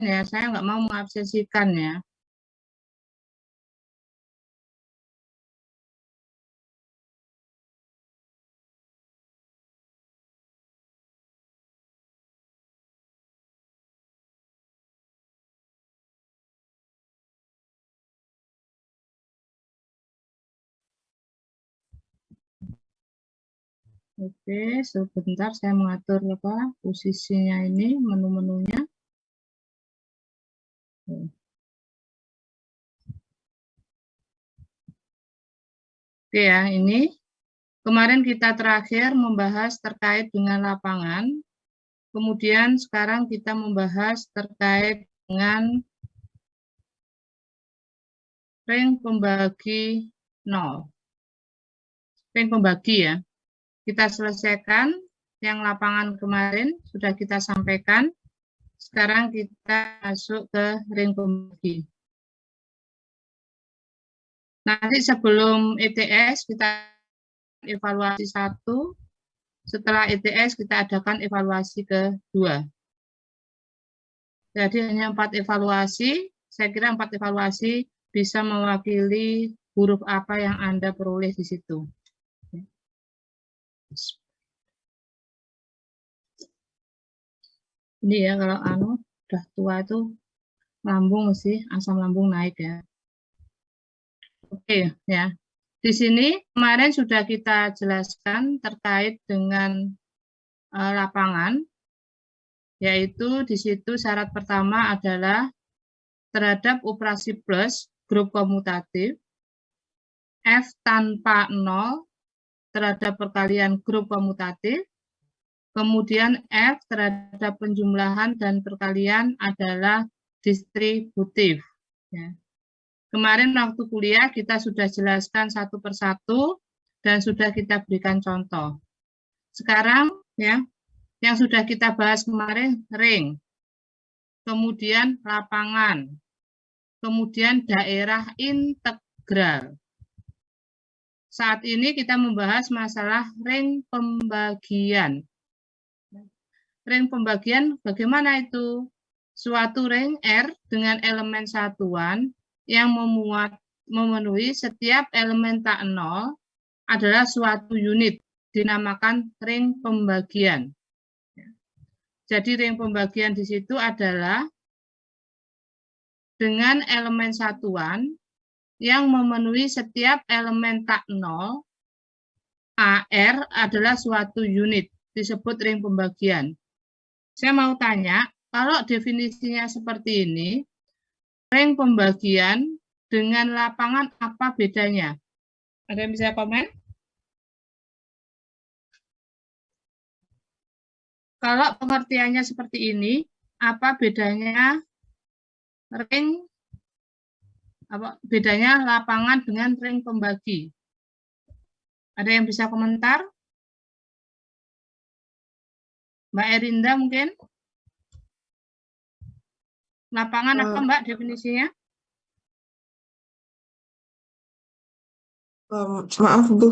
ya, saya nggak mau mengabsensikan ya. Oke, sebentar saya mengatur apa posisinya ini, menu-menunya. Oke ya, ini kemarin kita terakhir membahas terkait dengan lapangan. Kemudian sekarang kita membahas terkait dengan ring pembagi 0. Ring pembagi ya. Kita selesaikan yang lapangan kemarin, sudah kita sampaikan. Sekarang kita masuk ke ring pembagi. Nanti sebelum ETS kita evaluasi 1, setelah ETS kita adakan evaluasi kedua. Jadi hanya 4 evaluasi, saya kira 4 evaluasi bisa mewakili huruf apa yang Anda peroleh di situ. Ini ya, kalau udah tua itu lambung sih, asam lambung naik ya. Oke ya. Di sini kemarin sudah kita jelaskan terkait dengan lapangan, yaitu di situ syarat pertama adalah terhadap operasi plus grup komutatif, F tanpa 0 terhadap perkalian grup komutatif, kemudian F terhadap penjumlahan dan perkalian adalah distributif. Ya. Kemarin waktu kuliah kita sudah jelaskan satu persatu dan sudah kita berikan contoh. Sekarang ya, yang sudah kita bahas kemarin ring, kemudian lapangan, kemudian daerah integral. Saat ini kita membahas masalah ring pembagian. Ring pembagian bagaimana itu? Suatu ring R dengan elemen satuan yang memenuhi setiap elemen tak 0 adalah suatu unit, dinamakan ring pembagian. Jadi ring pembagian di situ adalah dengan elemen satuan yang memenuhi setiap elemen tak 0, AR adalah suatu unit, disebut ring pembagian. Saya mau tanya, kalau definisinya seperti ini, ring pembagian dengan lapangan apa bedanya? Ada yang bisa komen? Kalau pengertiannya seperti ini, apa bedanya ring, bedanya lapangan dengan ring pembagi? Ada yang bisa komentar? Mbak Erinda mungkin? Lapangan apa Mbak definisinya? Maaf Bu.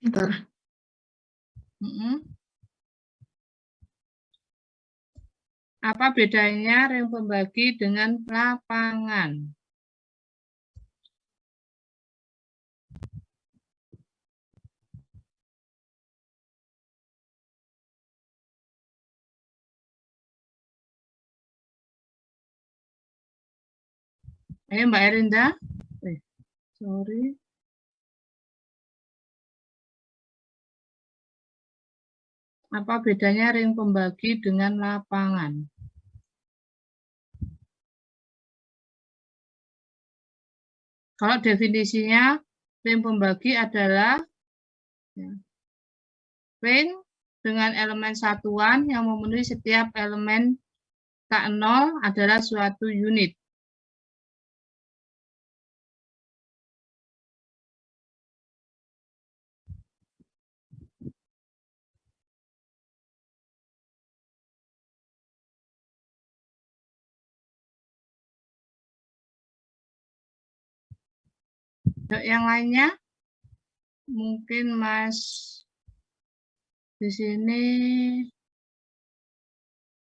Bentar. Apa bedanya ring pembagi dengan lapangan? Ayo Mbak Erinda. Sorry. Apa bedanya ring pembagi dengan lapangan? Kalau definisinya, ring pembagi adalah ring dengan elemen satuan yang memenuhi setiap elemen tak 0 adalah suatu unit. Yang lainnya, mungkin Mas di sini,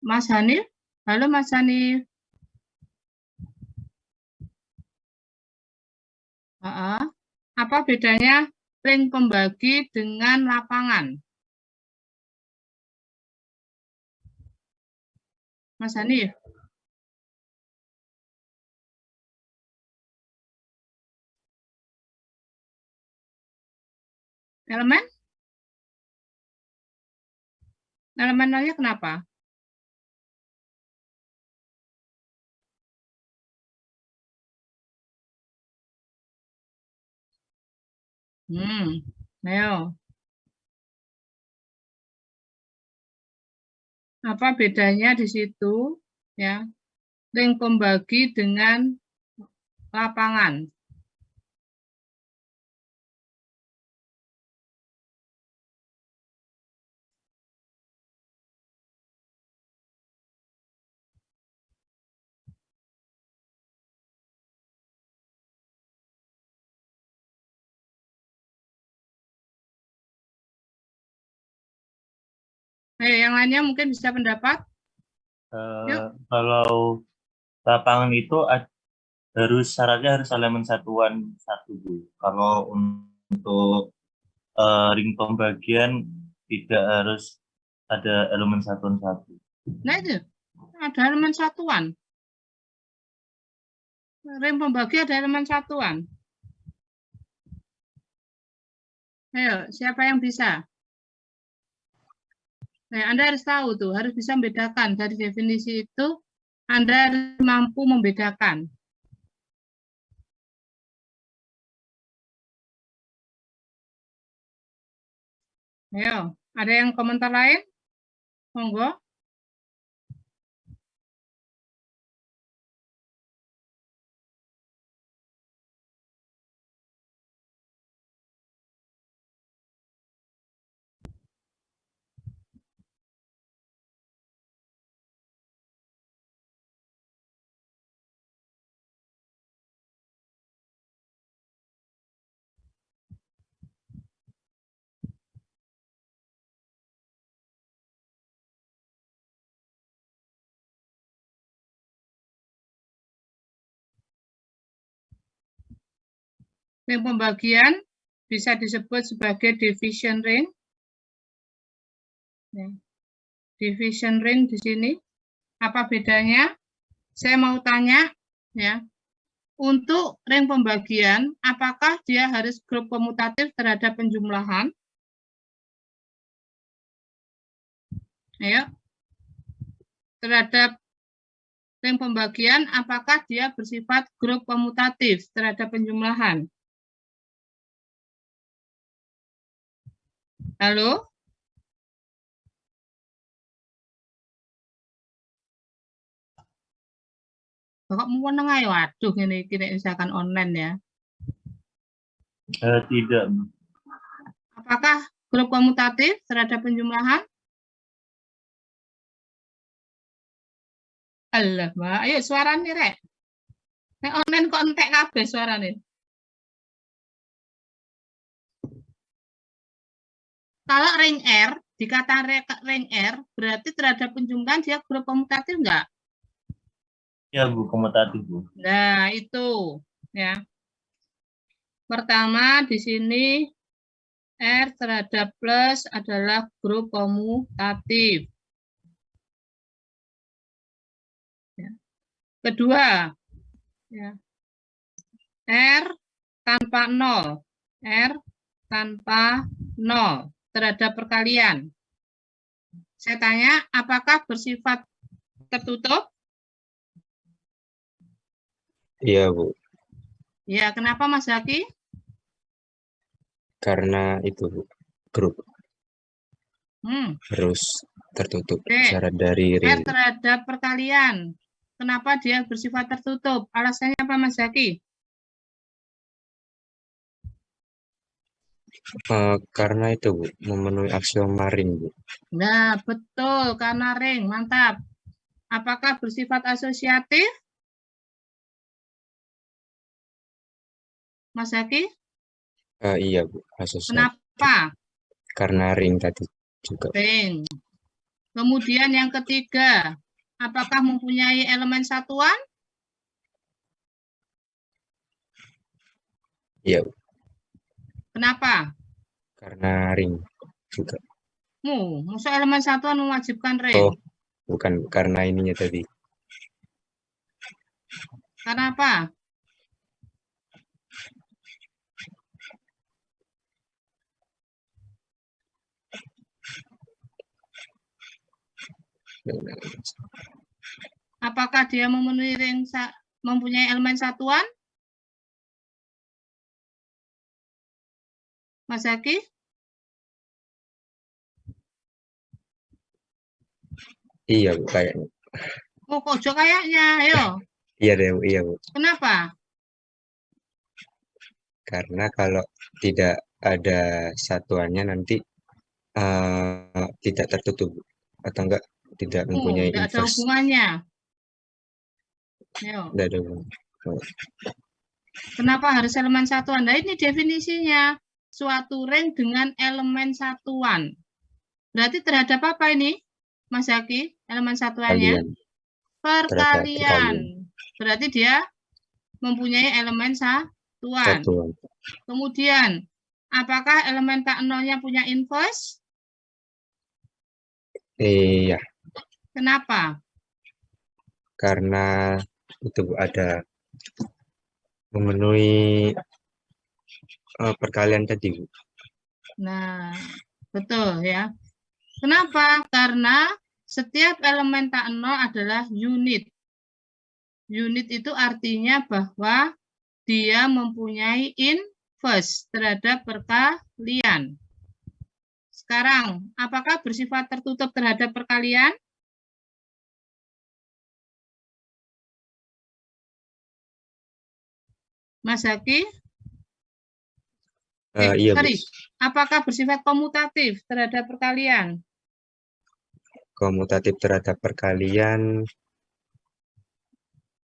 Mas Hanif, Halo Mas Hanif. Apa bedanya ring pembagi dengan lapangan? Mas Hanif. Elemen? Elemen nolnya kenapa? Ayo. Apa bedanya di situ? Ya, ring pembagi dengan lapangan. Yang lainnya mungkin bisa pendapat? Kalau lapangan itu syaratnya harus elemen satuan satu, Bu. Kalau untuk ring pembagian tidak harus ada elemen satuan satu. Nah itu, ada elemen satuan. Ring pembagi ada elemen satuan. Ayo, siapa yang bisa? Anda harus tahu tuh, harus bisa membedakan dari definisi itu. Anda harus mampu membedakan. Ayo, ada yang komentar lain? Monggo. Ring pembagian bisa disebut sebagai division ring. Division ring di sini. Apa bedanya? Saya mau tanya, ya. Untuk ring pembagian, apakah dia harus grup komutatif terhadap penjumlahan? Ayo. Terhadap ring pembagian, apakah dia bersifat grup komutatif terhadap penjumlahan? Halo? Kok mau nengah ya? Waduh, ini misalkan online ya. Tidak. Apakah grup komutatif terhadap penjumlahan? Alah, Mbak. Ayo suaranya, Rek. Nek online kok entek kabeh suaranya. Kalau ring R, dikatakan ring R, berarti terhadap penjumlahan dia grup komutatif enggak? Ya, Bu, komutatif, Bu. Nah, itu. Ya. Pertama, di sini R terhadap plus adalah grup komutatif. Ya. Kedua, ya. R tanpa 0. R tanpa 0 terhadap perkalian. Saya tanya, apakah bersifat tertutup? Iya, Bu. Ya, kenapa Mas Zaki? Karena itu, Bu, grup harus tertutup. Syarat dari R ring. terhadap perkalian. Kenapa dia bersifat tertutup? Alasannya apa Mas Zaki? Karena itu, Bu, memenuhi aksioma ring, Bu. Nah, betul, karena ring. Mantap. Apakah bersifat asosiatif? Mas Zaki? Iya, Bu, asosiatif. Kenapa? Karena ring tadi juga. Ring. Kemudian yang ketiga, apakah mempunyai elemen satuan? Iya, Bu. Kenapa? Karena ring juga. Maksud elemen satuan mewajibkan ring. Oh, bukan karena ininya tadi. Karena apa? Apakah dia memenuhi ring mempunyai elemen satuan? Mas Zaki? Iya, Bu, kayaknya. Oh, kok kayaknya, ayo. Iya deh, Bu. Iya, Bu. Kenapa? Karena kalau tidak ada satuannya nanti tidak tertutup, Bu. Atau enggak tidak mempunyai Tidak ada inverse. hubungannya. Ayo. Tidak ada hubungan. Oh, Kenapa harus elemen satuan? Nah, ini definisinya. Suatu ring dengan elemen satuan. Berarti terhadap apa ini, Mas Zaki? Elemen satuannya? kalian. Perkalian. Berarti dia mempunyai elemen satuan. Satuan. Kemudian, apakah elemen tak nolnya punya inverse? Iya, Kenapa? karena itu Bu, ada memenuhi perkalian tadi, Bu. Nah, betul ya. Kenapa? Karena setiap elemen tak nol adalah unit. Unit itu artinya bahwa dia mempunyai inverse terhadap perkalian. Sekarang, apakah bersifat tertutup terhadap perkalian? Mas Zaki? Iya, Bu. Sorry, apakah bersifat komutatif terhadap perkalian? Komutatif terhadap perkalian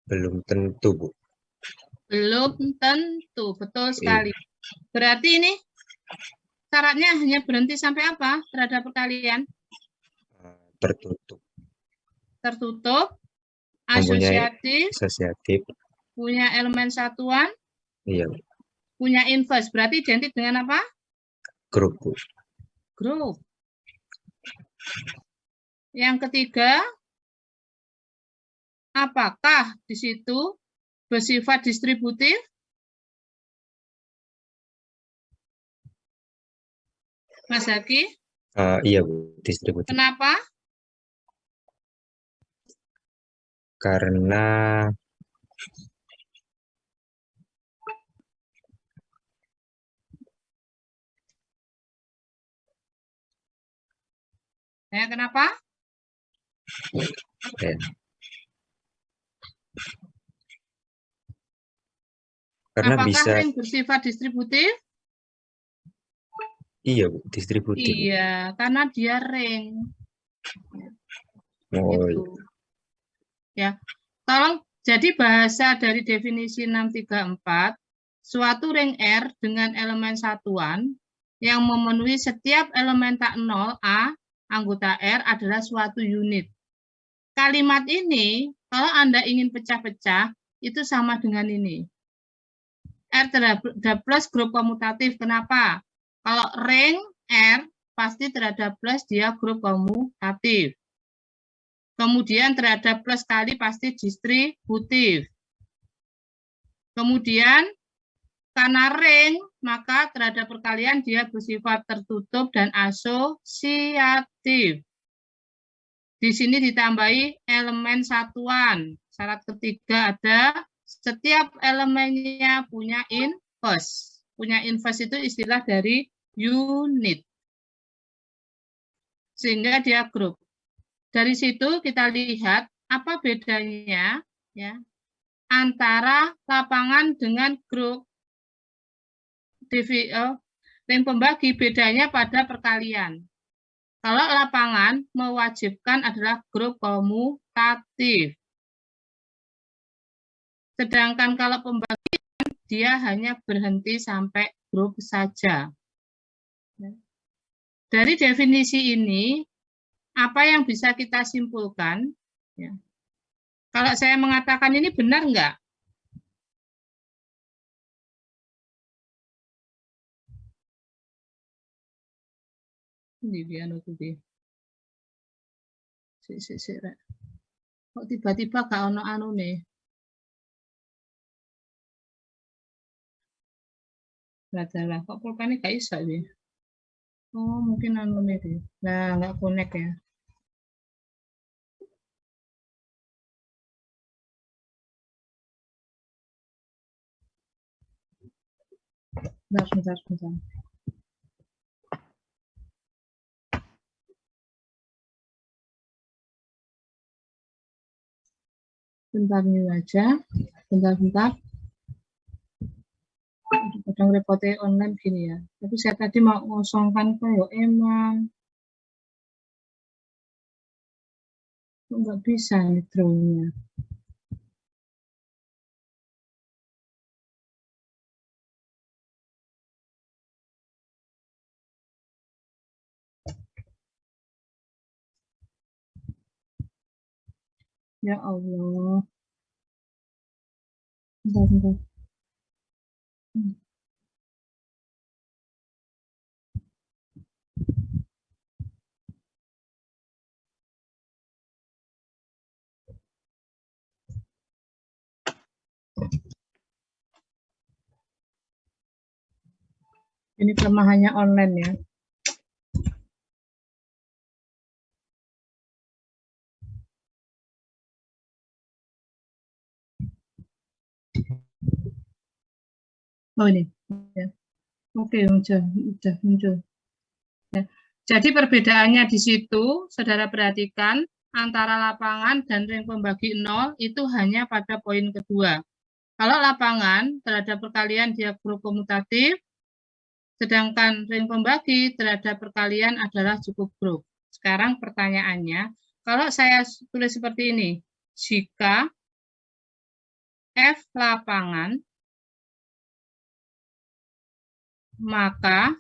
belum tentu, Bu. Belum tentu, betul Iya. sekali. Berarti ini syaratnya hanya berhenti sampai apa terhadap perkalian? Tertutup. Tertutup, Mempunyai asosiatif, asosiatif. punya elemen satuan, Iya, Bu. punya inverse. Berarti identik dengan apa? Grup, Bu. Grup. Yang ketiga, apakah di situ bersifat distributif? Mas Zaki? Iya, Bu. Distributif. Kenapa? Karena Kenapa? ya. Karena Apakah bisa, ring bersifat distributif? iya, Bu. Distributif, Bu. Iya, karena dia ring. Oh, Gitu. Ya, tolong. Jadi bahasa dari definisi 634, suatu ring R dengan elemen satuan yang memenuhi setiap elemen tak nol A, anggota R adalah suatu unit. Kalimat ini, kalau Anda ingin pecah-pecah, itu sama dengan ini. R terhadap plus grup komutatif. Kenapa? Kalau ring R, pasti terhadap plus dia grup komutatif. Kemudian terhadap plus kali pasti distributif. Kemudian karena ring, maka terhadap perkalian dia bersifat tertutup dan asosiatif. Di sini ditambahi elemen satuan. Syarat ketiga ada setiap elemennya punya inverse. Punya inverse itu istilah dari unit. Sehingga dia grup. Dari situ kita lihat apa bedanya ya antara lapangan dengan grup. Ring pembagi bedanya pada perkalian. Kalau lapangan mewajibkan adalah grup komutatif. Sedangkan kalau pembagian dia hanya berhenti sampai grup saja. Dari definisi ini, apa yang bisa kita simpulkan? Ya. Kalau saya mengatakan ini benar enggak? Ini dia tuh. Kok tiba-tiba gak ono anu nih? Lah, kok pulpen gak bisa ya? Oh, mungkin anu nih. Nah, nggak connect ya. Bentar. Bentar nih aja. Bentar. Kadang repotnya online gini ya. Tapi saya tadi mau ngosongkan kok ya emang. Kok nggak bisa nih drawnya. Ya Allah. Bentar. Ini kelemahannya online ya. Oh ini. Ya. Oke, udah muncul. Ya. Jadi perbedaannya di situ, saudara perhatikan, antara lapangan dan ring pembagi 0 itu hanya pada poin kedua. Kalau lapangan terhadap perkalian dia grup komutatif, sedangkan ring pembagi terhadap perkalian adalah cukup grup. Sekarang pertanyaannya, kalau saya tulis seperti ini, jika F lapangan, maka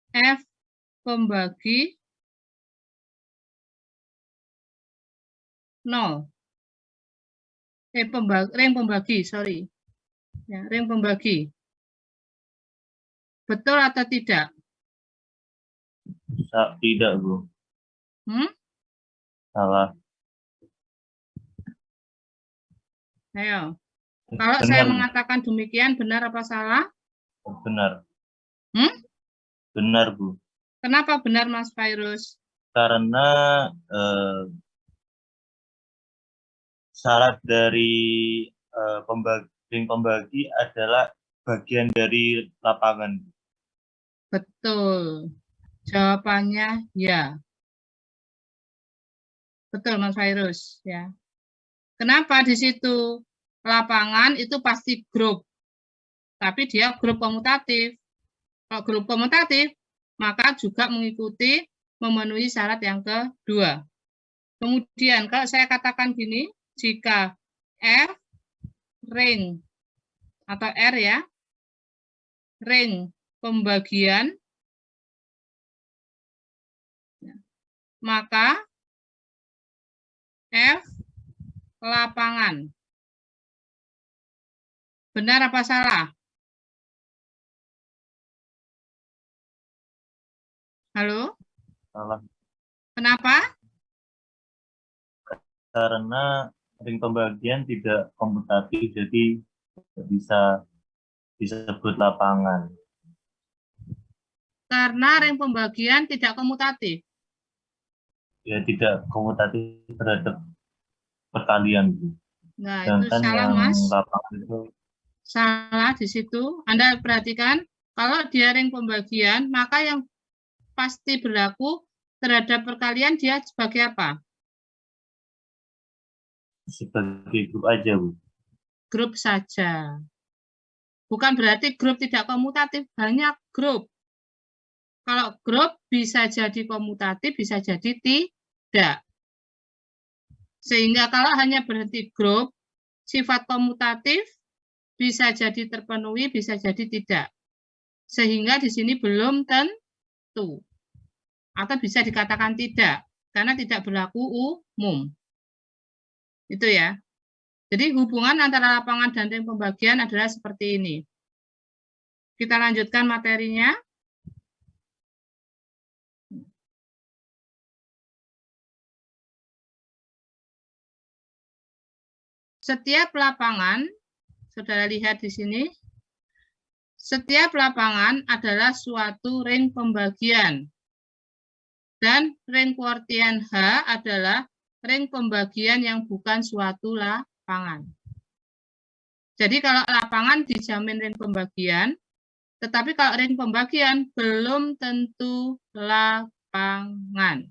F pembagi 0. Ring pembagi, sorry. Ya, ring pembagi. Betul atau tidak? Tidak, Bu. Salah. Ayo. Kalau Benar, saya Bu. mengatakan demikian, benar apa salah? Benar. Benar, Bu. Kenapa benar, Mas Fairuz? Karena syarat dari ring pembagi adalah bagian dari lapangan. Betul. Jawabannya ya. Betul, Mas Fairuz. Ya. Kenapa di situ? Lapangan itu pasti grup. Tapi dia grup komutatif. Kalau grup komutatif, maka juga mengikuti memenuhi syarat yang kedua. Kemudian kalau saya katakan gini, jika F ring atau R ya, ring pembagian, maka F lapangan. Benar apa salah? Halo? Salah. Kenapa? Karena ring pembagian tidak komutatif, jadi tidak bisa disebut lapangan. Karena ring pembagian tidak komutatif. Ya, tidak komutatif terhadap perkalian. Nah, sedangkan itu salah, yang Mas. lapangan itu Salah di situ. Anda perhatikan, kalau dia ring pembagian, maka yang pasti berlaku terhadap perkalian dia sebagai apa? sebagai grup aja, Bu. Grup saja. Bukan berarti grup tidak komutatif, banyak grup. Kalau grup bisa jadi komutatif, bisa jadi tidak. Sehingga kalau hanya berhenti grup, sifat komutatif bisa jadi terpenuhi, bisa jadi tidak. Sehingga di sini belum tentu. Atau bisa dikatakan tidak. karena tidak berlaku umum. Itu ya. Jadi hubungan antara lapangan dan ring pembagian adalah seperti ini. Kita lanjutkan materinya. Setiap lapangan, saudara lihat di sini, setiap lapangan adalah suatu ring pembagian. Dan ring Quartian H adalah ring pembagian yang bukan suatu lapangan. Jadi kalau lapangan dijamin ring pembagian, tetapi kalau ring pembagian belum tentu lapangan.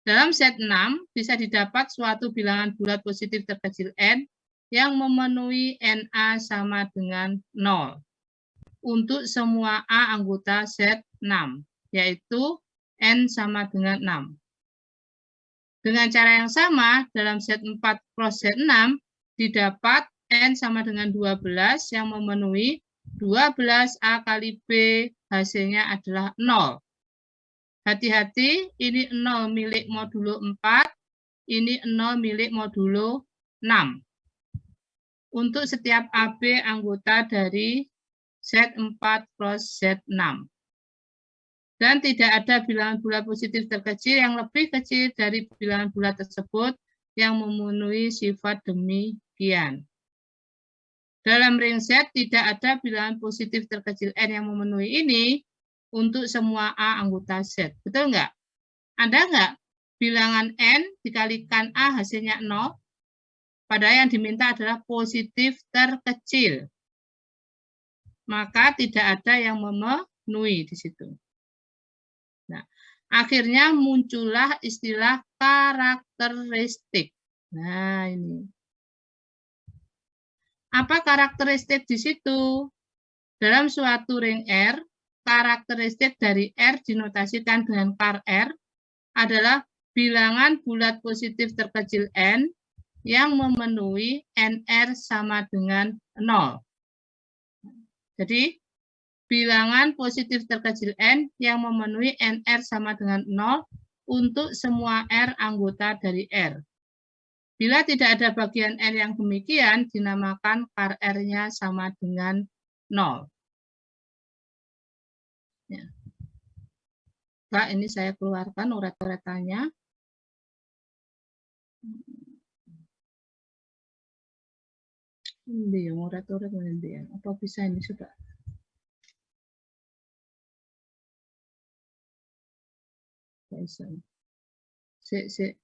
Dalam set 6 bisa didapat suatu bilangan bulat positif terkecil n yang memenuhi NA sama dengan 0 untuk semua A anggota set 6, yaitu N sama dengan 6. Dengan cara yang sama, dalam set 4 cross set 6, didapat N sama dengan 12 yang memenuhi 12A kali B, hasilnya adalah 0. Hati-hati, ini 0 milik modulo 4, ini 0 milik modulo 6. Untuk setiap AB anggota dari set 4 cross set 6. Dan tidak ada bilangan bulat positif terkecil yang lebih kecil dari bilangan bulat tersebut yang memenuhi sifat demikian. Dalam ring set tidak ada bilangan positif terkecil n yang memenuhi ini untuk semua A anggota set. Betul nggak? Ada nggak bilangan n dikalikan A hasilnya 0? Padahal yang diminta adalah positif terkecil. Maka tidak ada yang memenuhi di situ. Nah, akhirnya muncullah istilah karakteristik. Nah, ini. Apa karakteristik di situ? Dalam suatu ring R, karakteristik dari R dinotasikan dengan kar R adalah bilangan bulat positif terkecil N yang memenuhi NR sama dengan 0. Jadi, bilangan positif terkecil n yang memenuhi NR sama dengan 0 untuk semua R anggota dari R. Bila tidak ada bagian R yang demikian, dinamakan kar R-nya sama dengan 0. Ya. Nah, ini saya keluarkan uret-uretannya. Ini uret-uret ini. Apa bisa ini sudah? Bisa. Sik.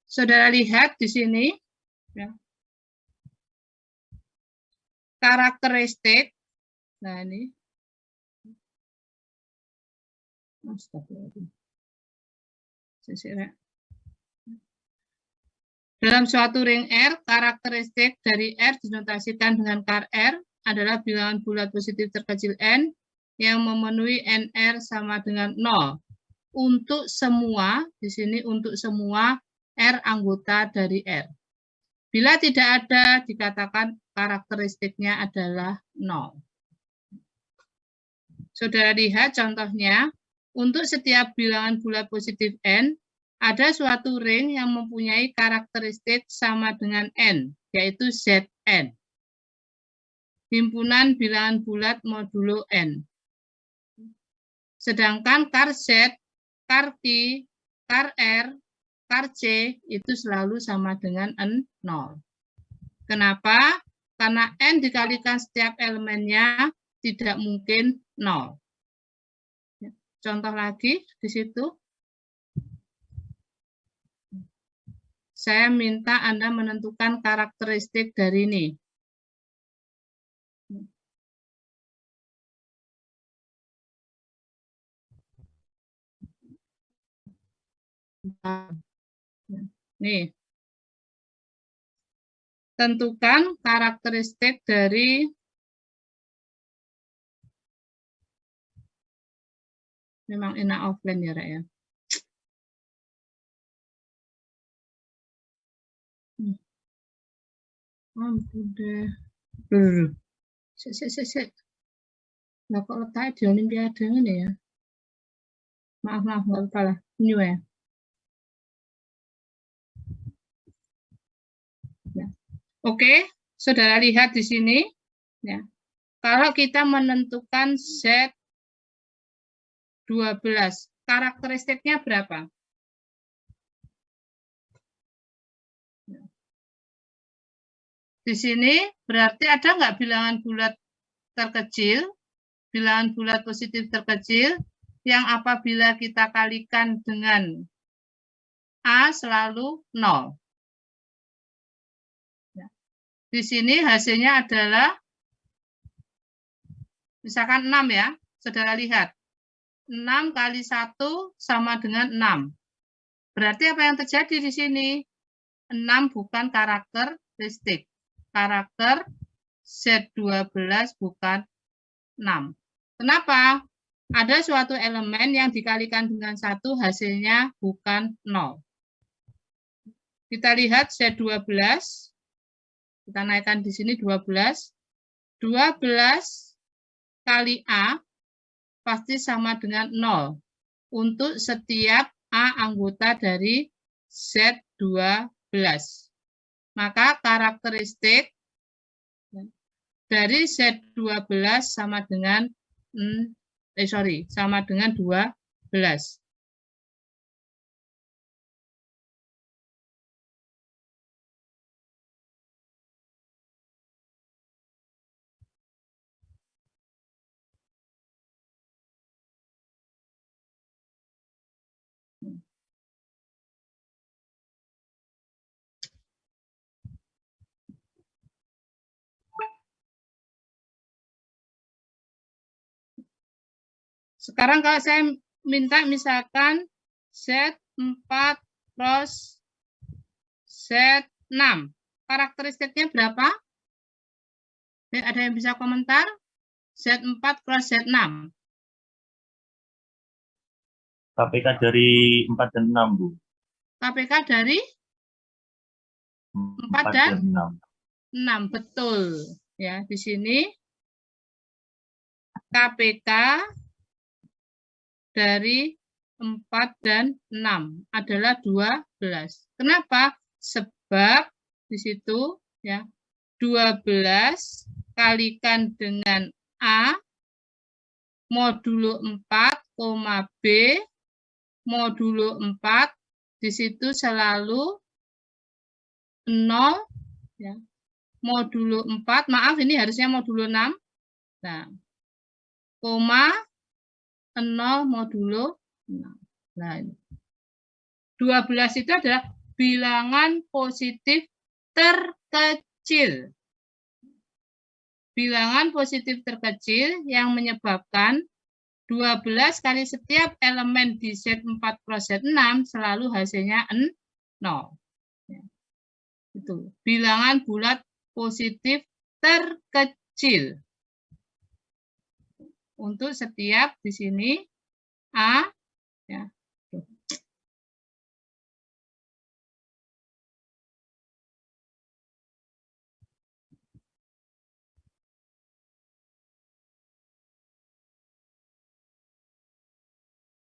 Saudara lihat di sini, ya. Karakteristik. Nah, ini. Dalam suatu ring R, karakteristik dari R dinotasikan dengan kar R adalah bilangan bulat positif terkecil n yang memenuhi NR sama dengan 0. Untuk semua, di sini untuk semua R anggota dari R. Bila tidak ada, dikatakan karakteristiknya adalah 0. Saudara lihat contohnya, untuk setiap bilangan bulat positif n, ada suatu ring yang mempunyai karakteristik sama dengan n, yaitu Zn. Himpunan bilangan bulat modulo n. Sedangkan kar Z, kar Q, kar R, kar C itu selalu sama dengan 0. Kenapa? Karena n dikalikan setiap elemennya tidak mungkin 0. Contoh lagi di situ. Saya minta Anda menentukan karakteristik dari ini. Nih. tentukan karakteristik dari memang enak offline ya, Rek ya. Ampun deh. Sik. Lah kok letaknya di Olimpiade ini ya? Maaf, nggak apa lah. New ya. Ya. Oke, saudara lihat di sini. Ya. Kalau kita menentukan set 12, karakteristiknya berapa? Di sini berarti ada nggak bilangan bulat terkecil, bilangan bulat positif terkecil, yang apabila kita kalikan dengan A selalu 0. Di sini hasilnya adalah, misalkan 6 ya, saudara lihat. 6 kali 1 sama dengan 6. Berarti apa yang terjadi di sini? 6 bukan karakteristik. Karakter Z12 bukan 6. Kenapa? Ada suatu elemen yang dikalikan dengan 1 hasilnya bukan 0. Kita lihat Z12. Kita naikkan di sini 12. 12 kali A pasti sama dengan 0 untuk setiap A anggota dari Z12. Maka karakteristik dari Z12 sama dengan sama dengan 12. Sekarang kalau saya minta misalkan Z4 cross Z6, karakteristiknya berapa? Ada yang bisa komentar? Z4 cross Z6. KPK dari 4 dan 6, Bu. KPK dari 4 dan 6, betul. Ya, di sini KPK dari 4 dan 6 adalah 12. Kenapa? Sebab di situ ya 12 kalikan dengan A modulo 4, B modulo 4 di situ selalu 0 ya. Modulo 4, maaf ini harusnya modulo 6. Nah, koma 0 modulo 6. Nah, 12 itu adalah bilangan positif terkecil. Bilangan positif terkecil yang menyebabkan 12 kali setiap elemen di Z4 cross Z6 selalu hasilnya 0. Itu bilangan bulat positif terkecil. Untuk setiap di sini A ya.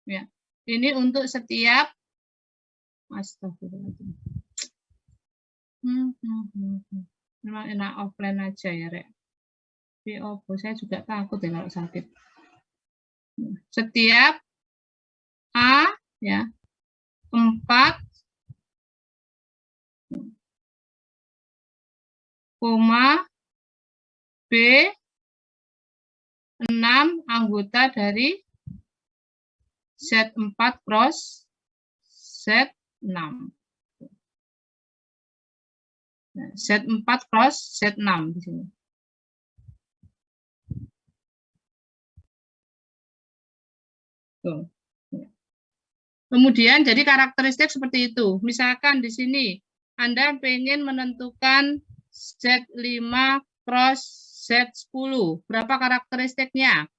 Ya. Ini untuk setiap astagfirullahaladzim. Memang enak offline aja ya, Rek. Saya juga takut ya kalau sakit. Setiap A ya 4 koma B 6 anggota dari Z4 cross Z6. Z4 cross Z6 di sini. Tuh. Kemudian jadi karakteristik seperti itu. Misalkan di sini Anda ingin menentukan Z5 cross Z10. Berapa karakteristiknya?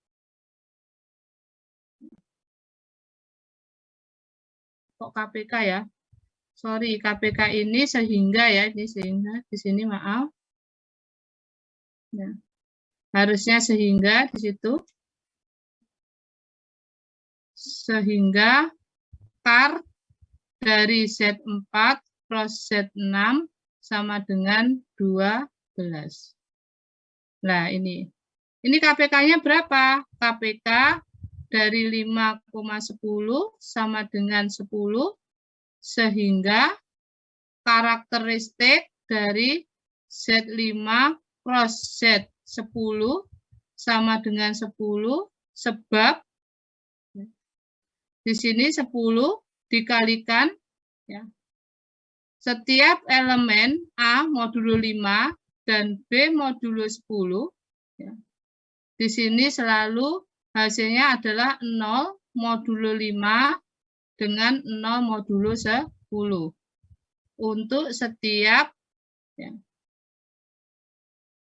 Kok KPK ya? Sorry, KPK ini sehingga ya, ini sehingga di sini maaf. Ya. Harusnya sehingga di situ. Sehingga kar dari Z4 cross Z6 sama dengan 12. Nah, ini KPK-nya berapa? KPK dari 5,10 sama dengan 10, sehingga karakteristik dari Z5 cross Z10 sama dengan 10, sebab di sini 10 dikalikan ya. Setiap elemen A modulo 5 dan B modulo 10 ya. Di sini selalu hasilnya adalah 0 modulo 5 dengan 0 modulo 10 untuk setiap ya,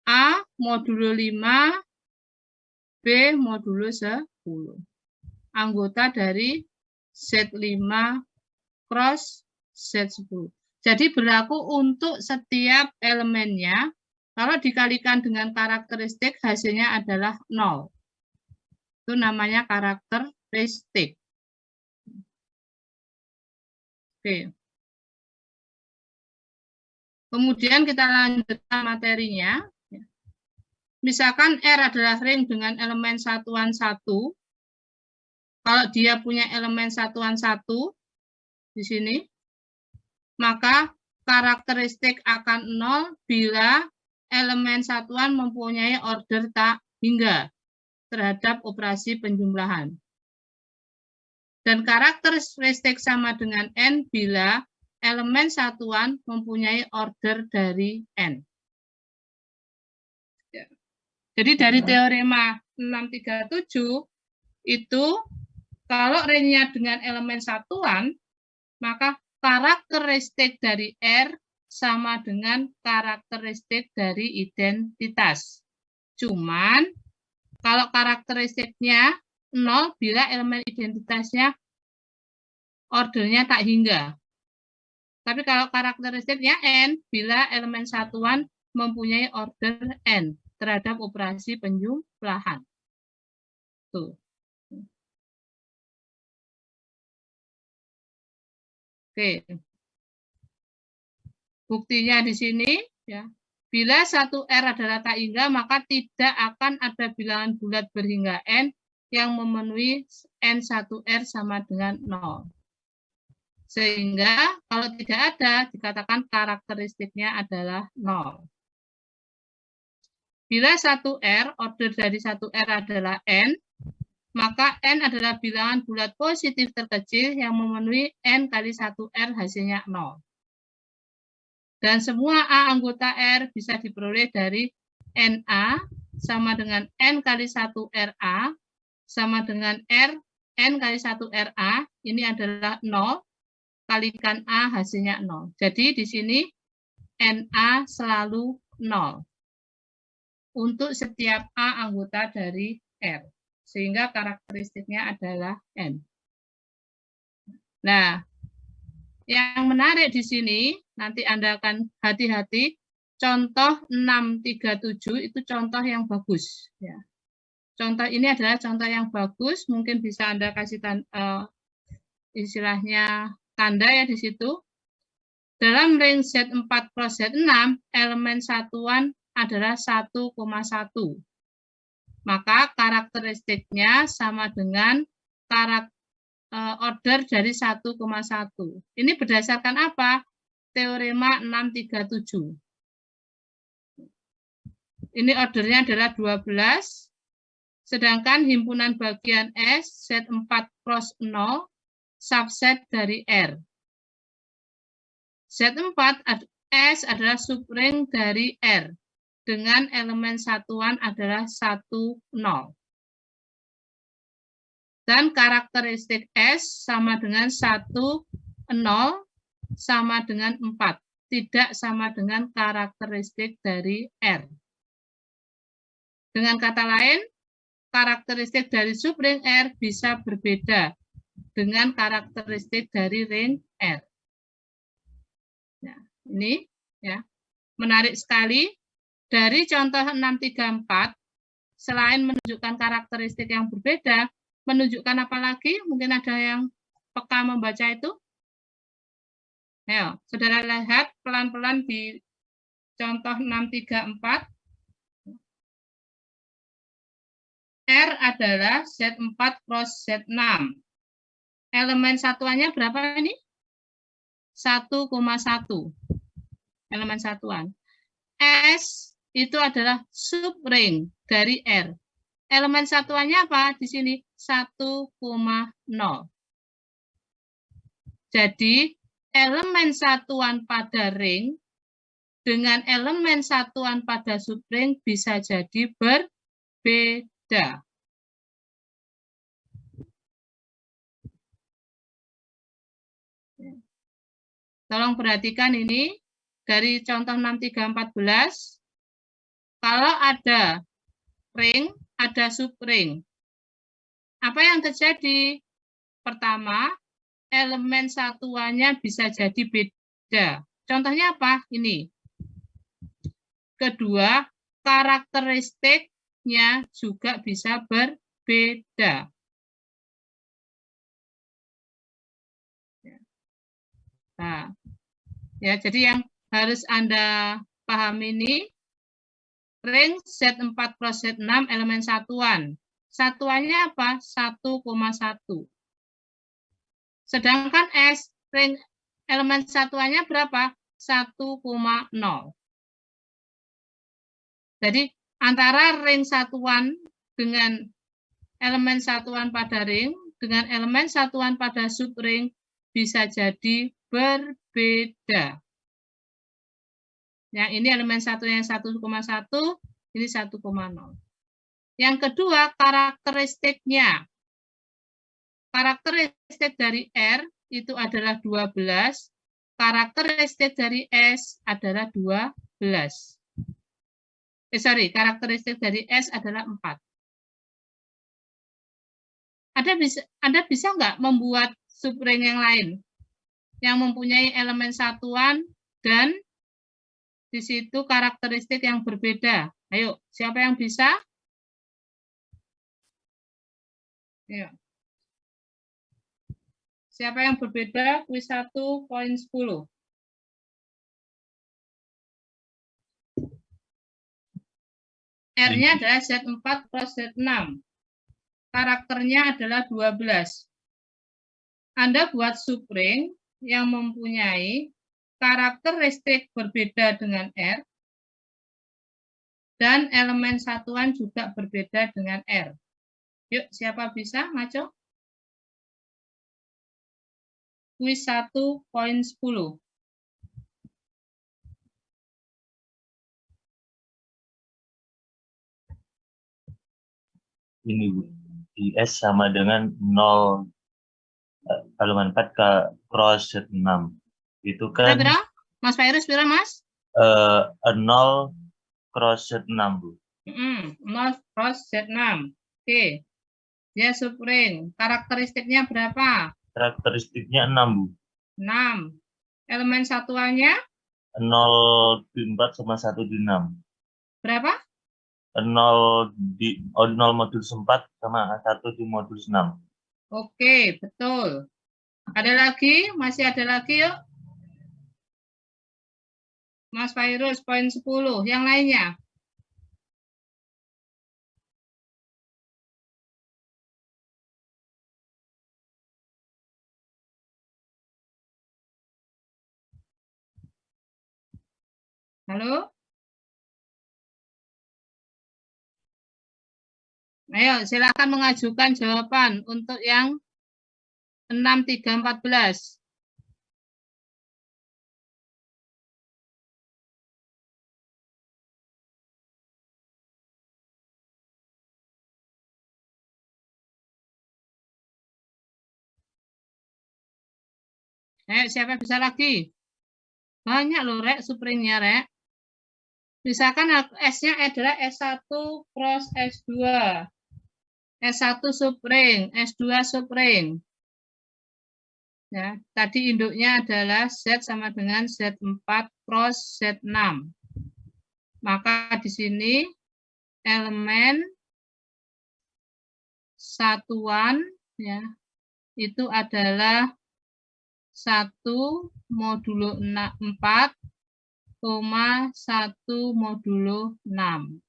A modulo 5, B modulo 10. Anggota dari Z5 cross Z10. Jadi berlaku untuk setiap elemennya. Kalau dikalikan dengan karakteristik, hasilnya adalah 0. Itu namanya karakteristik. Oke. Kemudian kita lanjutkan materinya. Misalkan R adalah ring dengan elemen satuan 1. Kalau dia punya elemen satuan 1 di sini, maka karakteristik akan 0 bila elemen satuan mempunyai order tak hingga terhadap operasi penjumlahan. Dan karakteristik sama dengan N bila elemen satuan mempunyai order dari N. Jadi dari teorema 637 itu kalau ringnya dengan elemen satuan, maka karakteristik dari R sama dengan karakteristik dari identitas. Cuman kalau karakteristiknya 0 bila elemen identitasnya ordernya tak hingga. Tapi kalau karakteristiknya N bila elemen satuan mempunyai order N terhadap operasi penjumlahan. Tuh. Oke. Buktinya di sini ya. Bila satu R adalah tak hingga, maka tidak akan ada bilangan bulat berhingga N yang memenuhi N1R sama dengan 0. Sehingga kalau tidak ada, dikatakan karakteristiknya adalah 0. Bila 1R, order dari 1R adalah N, maka N adalah bilangan bulat positif terkecil yang memenuhi N kali 1R hasilnya 0. Dan semua A anggota R bisa diperoleh dari NA sama dengan N kali 1RA sama dengan R N kali 1RA. Ini adalah 0. Kalikan A hasilnya 0. Jadi di sini NA selalu 0. Untuk setiap A anggota dari R. Sehingga karakteristiknya adalah N. Nah, yang menarik di sini, nanti Anda akan hati-hati, contoh 637 itu contoh yang bagus. Ya. Contoh ini adalah contoh yang bagus, mungkin bisa Anda kasih istilahnya tanda ya di situ. Dalam ring Z4 cross Z6, elemen satuan adalah 1,1. Maka karakteristiknya sama dengan order dari 1,1. Ini berdasarkan apa? Teorema 637. Ini ordernya adalah 12. Sedangkan himpunan bagian S Z4 cross 0 subset dari R. Z4 S adalah subring dari R dengan elemen satuan adalah 1, 0. Dan karakteristik S sama dengan 1, 0 sama dengan 4. tidak sama dengan karakteristik dari R. Dengan kata lain, karakteristik dari subring R bisa berbeda dengan karakteristik dari ring R. Nah, ini ya menarik sekali. Dari contoh 634, selain menunjukkan karakteristik yang berbeda, menunjukkan apa lagi? Mungkin ada yang peka membaca itu? Ayo, saudara lihat pelan-pelan di contoh 634. R adalah Z4 cross Z6. Elemen satuannya berapa ini? 1,1. Elemen satuan. S itu adalah subring dari R. Elemen satuannya apa? Di sini 1,0. Jadi, elemen satuan pada ring dengan elemen satuan pada subring bisa jadi berbeda. Tolong perhatikan ini dari contoh 6314. Kalau ada ring, ada subring. Apa yang terjadi? Pertama, elemen satuannya bisa jadi beda. Contohnya apa? Ini. Kedua, karakteristiknya juga bisa berbeda. Nah, ya, jadi yang harus Anda pahami ini, ring Z4 plus Z6 elemen satuan. Satuannya apa? 1,1. Sedangkan S, ring elemen satuannya berapa? 1,0. Jadi, antara ring satuan dengan elemen satuan pada ring, dengan elemen satuan pada subring, bisa jadi berbeda. Yang ini elemen satunya 1,1, ini 1,0. Yang kedua, karakteristiknya. Karakteristik dari R itu adalah 12, karakteristik dari S adalah 12. Karakteristik dari S adalah 4. Anda bisa nggak membuat subring yang lain yang mempunyai elemen satuan dan di situ karakteristik yang berbeda? Ayo, siapa yang bisa? Ayo. Siapa yang berbeda? Kuis 1.10. R-nya adalah Z4 plus Z6. Karakternya adalah 12. Anda buat subring yang mempunyai karakteristik berbeda dengan R dan elemen satuan juga berbeda dengan R. Yuk, siapa bisa ngaco? Kuis 1.10. Ini Bu, di S sama dengan 0 elemen 4 ke cross Z6. Itu kan Berapa? Mas Virus, berapa Mas? 0 cross Z6 Bu. 0 cross Z6. Oke. Dia subring. Karakteristiknya berapa? Karakteristiknya 6 Bu. 6. Elemen satuannya? 0 di 4 sama 1 di 6. Berapa? 0 modulus 4 sama 1 di modulus 6. Oke, betul. Ada lagi? Masih ada lagi yuk. Mas Virus, poin 10. Yang lainnya? Halo? Ayo, silakan mengajukan jawaban untuk yang 6314. Ayo, siapa bisa lagi? Banyak loh, Rek, subringnya, Rek. Misalkan S-nya adalah S1 cross S2. S1 subring, S2 subring. Ya, tadi induknya adalah Z sama dengan Z4 cross Z6. Maka di sini elemen satuan ya itu adalah 1 modulo 4, 1 modulo 6.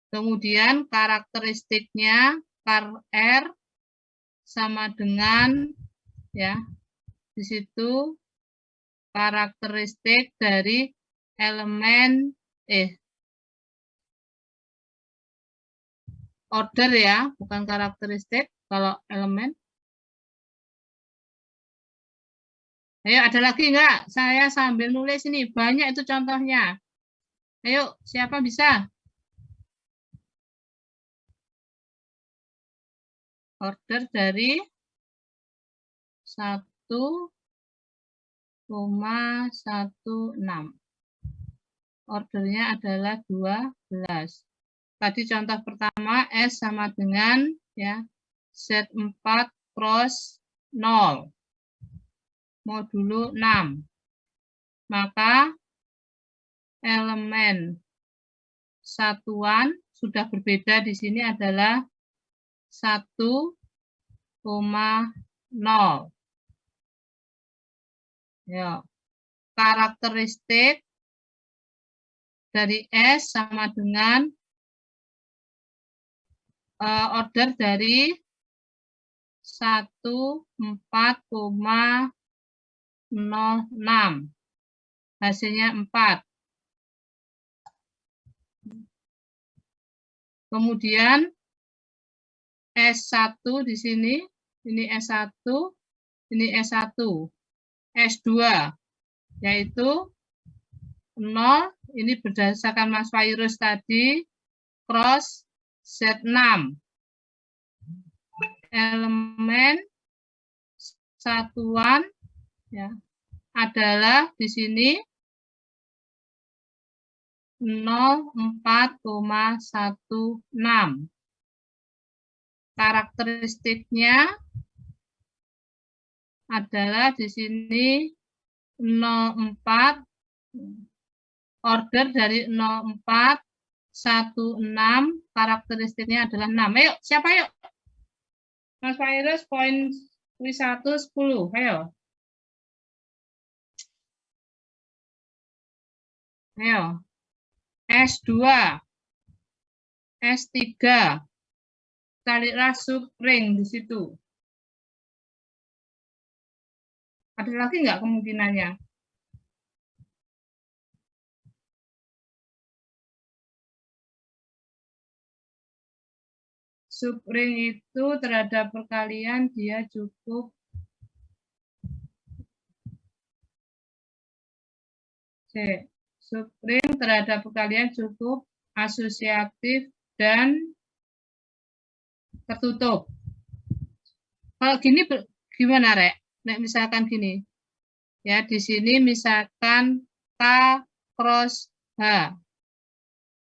Kemudian karakteristiknya R sama dengan ya di situ karakteristik dari elemen order ya, bukan karakteristik kalau elemen. Ayo, ada lagi enggak? Saya sambil nulis ini, banyak itu contohnya. Ayo, siapa bisa? Order dari 1,16. Ordernya adalah 12. Tadi contoh pertama S sama dengan ya Z4 cross 0 modulo 6. Maka elemen satuan sudah berbeda di sini adalah 1,0. Ya. Karakteristik dari S sama dengan order dari 14,06. Hasilnya 4. Kemudian S1 di sini, ini S1, ini S1. S2 yaitu 0, ini berdasarkan Mas Virus tadi, cross Z6. Elemen satuan ya adalah di sini 04,16. Karakteristiknya adalah di sini 04, order dari 0416, karakteristiknya adalah 6. Ayo, siapa yuk? Mas Virus, poin Q1 10. Ayo. Ayo. S2. S3. Carilah subring di situ. Ada lagi nggak kemungkinannya? Subring itu terhadap perkalian dia cukup subring terhadap perkalian cukup asosiatif dan tertutup. Kalau gini gimana, Rek? Nek misalkan gini. Ya, di sini misalkan K cross H.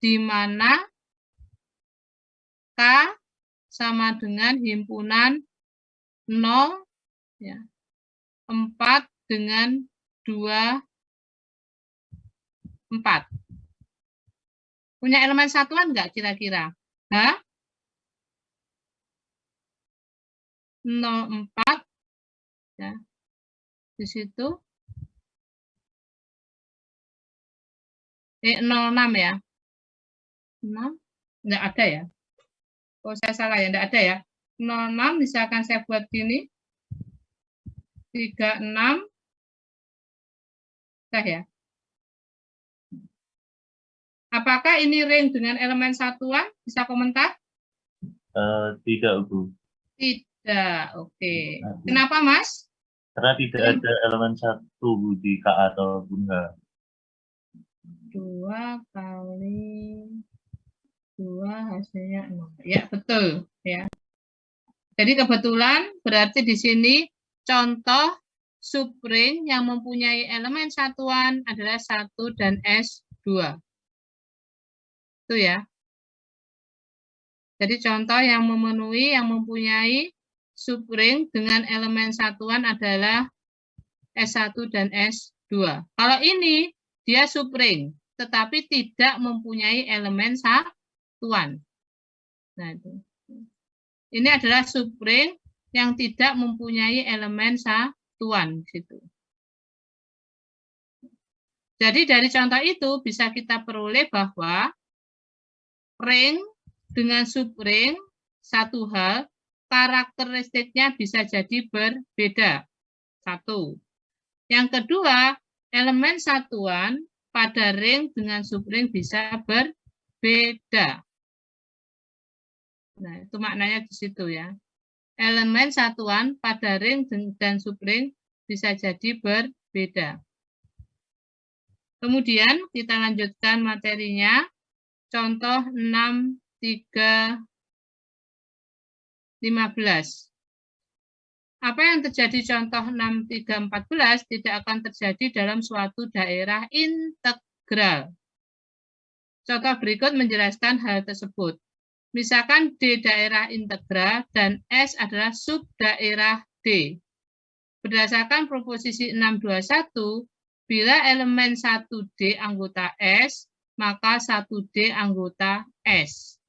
Di mana K sama dengan himpunan 0 ya. 4 dengan 2 4. Punya elemen satuan enggak kira-kira? Hah? 04 ya. Di situ 06 ya. 6 enggak ada ya. Oh, saya salah ya, enggak ada ya. 06 misalkan saya buat gini. 36 ya. Apakah ini ring dengan elemen satuan? Bisa komentar? Tidak, Bu. Tidak, oke. Kenapa, Mas? Karena tidak ada elemen 1, Bu, di K atau H. 2 kali 2 hasilnya 0. Ya, betul. Ya. Jadi kebetulan berarti di sini contoh subring yang mempunyai elemen satuan adalah 1 dan S2. Itu ya. Jadi contoh yang memenuhi, yang mempunyai subring dengan elemen satuan adalah S1 dan S2. Kalau ini, dia subring, tetapi tidak mempunyai elemen satuan. Nah, itu. Ini adalah subring yang tidak mempunyai elemen satuan. Gitu. Jadi dari contoh itu bisa kita peroleh bahwa ring dengan subring satu hal, karakteristiknya bisa jadi berbeda. Satu. Yang kedua, elemen satuan pada ring dengan subring bisa berbeda. Nah, itu maknanya di situ ya. Elemen satuan pada ring dan subring bisa jadi berbeda. Kemudian kita lanjutkan materinya. Contoh 6, 3, 15. Apa yang terjadi contoh 6, 3, 14 tidak akan terjadi dalam suatu daerah integral. Contoh berikut menjelaskan hal tersebut. Misalkan D daerah integral dan S adalah subdaerah D. Berdasarkan proposisi 621, bila elemen 1D anggota S, maka 1D anggota S.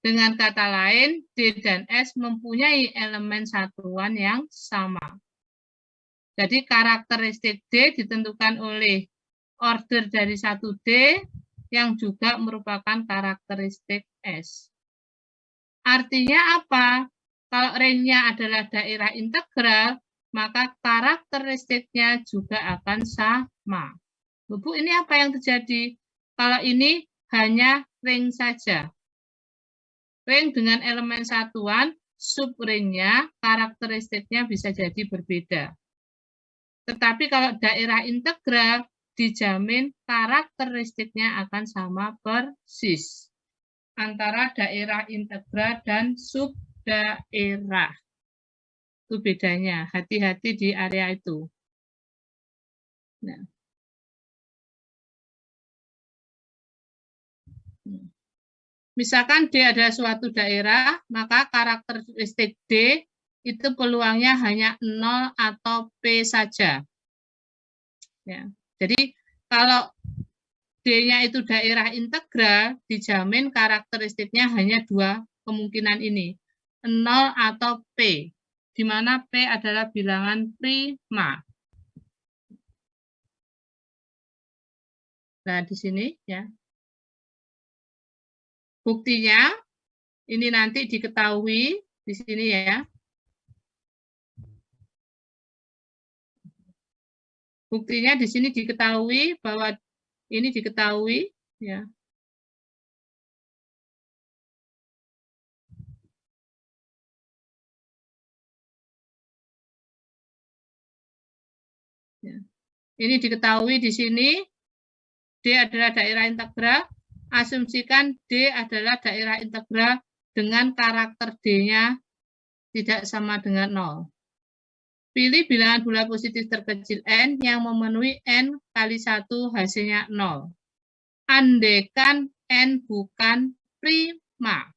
Dengan kata lain, D dan S mempunyai elemen satuan yang sama. Jadi karakteristik D ditentukan oleh order dari 1D yang juga merupakan karakteristik S. Artinya apa? Kalau ringnya adalah daerah integral, maka karakteristiknya juga akan sama. Bu, ini apa yang terjadi? Kalau ini hanya ring saja. Ring dengan elemen satuan, subringnya, karakteristiknya bisa jadi berbeda. Tetapi kalau daerah integral, dijamin karakteristiknya akan sama persis antara daerah integral dan subdaerah. Itu bedanya, hati-hati di area itu. Nah. Misalkan D adalah suatu daerah, maka karakteristik D itu peluangnya hanya 0 atau P saja. Ya. Jadi kalau D-nya itu daerah integral, dijamin karakteristiknya hanya dua kemungkinan ini, 0 atau P, di mana P adalah bilangan prima. Nah, di sini ya. Buktinya ini nanti diketahui di sini ya. Buktinya di sini diketahui bahwa ini diketahui ya. Ya. Ini diketahui di sini D adalah daerah integral. Asumsikan D adalah daerah integral dengan karakter D-nya tidak sama dengan 0. Pilih bilangan bulat positif terkecil N yang memenuhi N kali 1 hasilnya 0. Andaikan N bukan prima.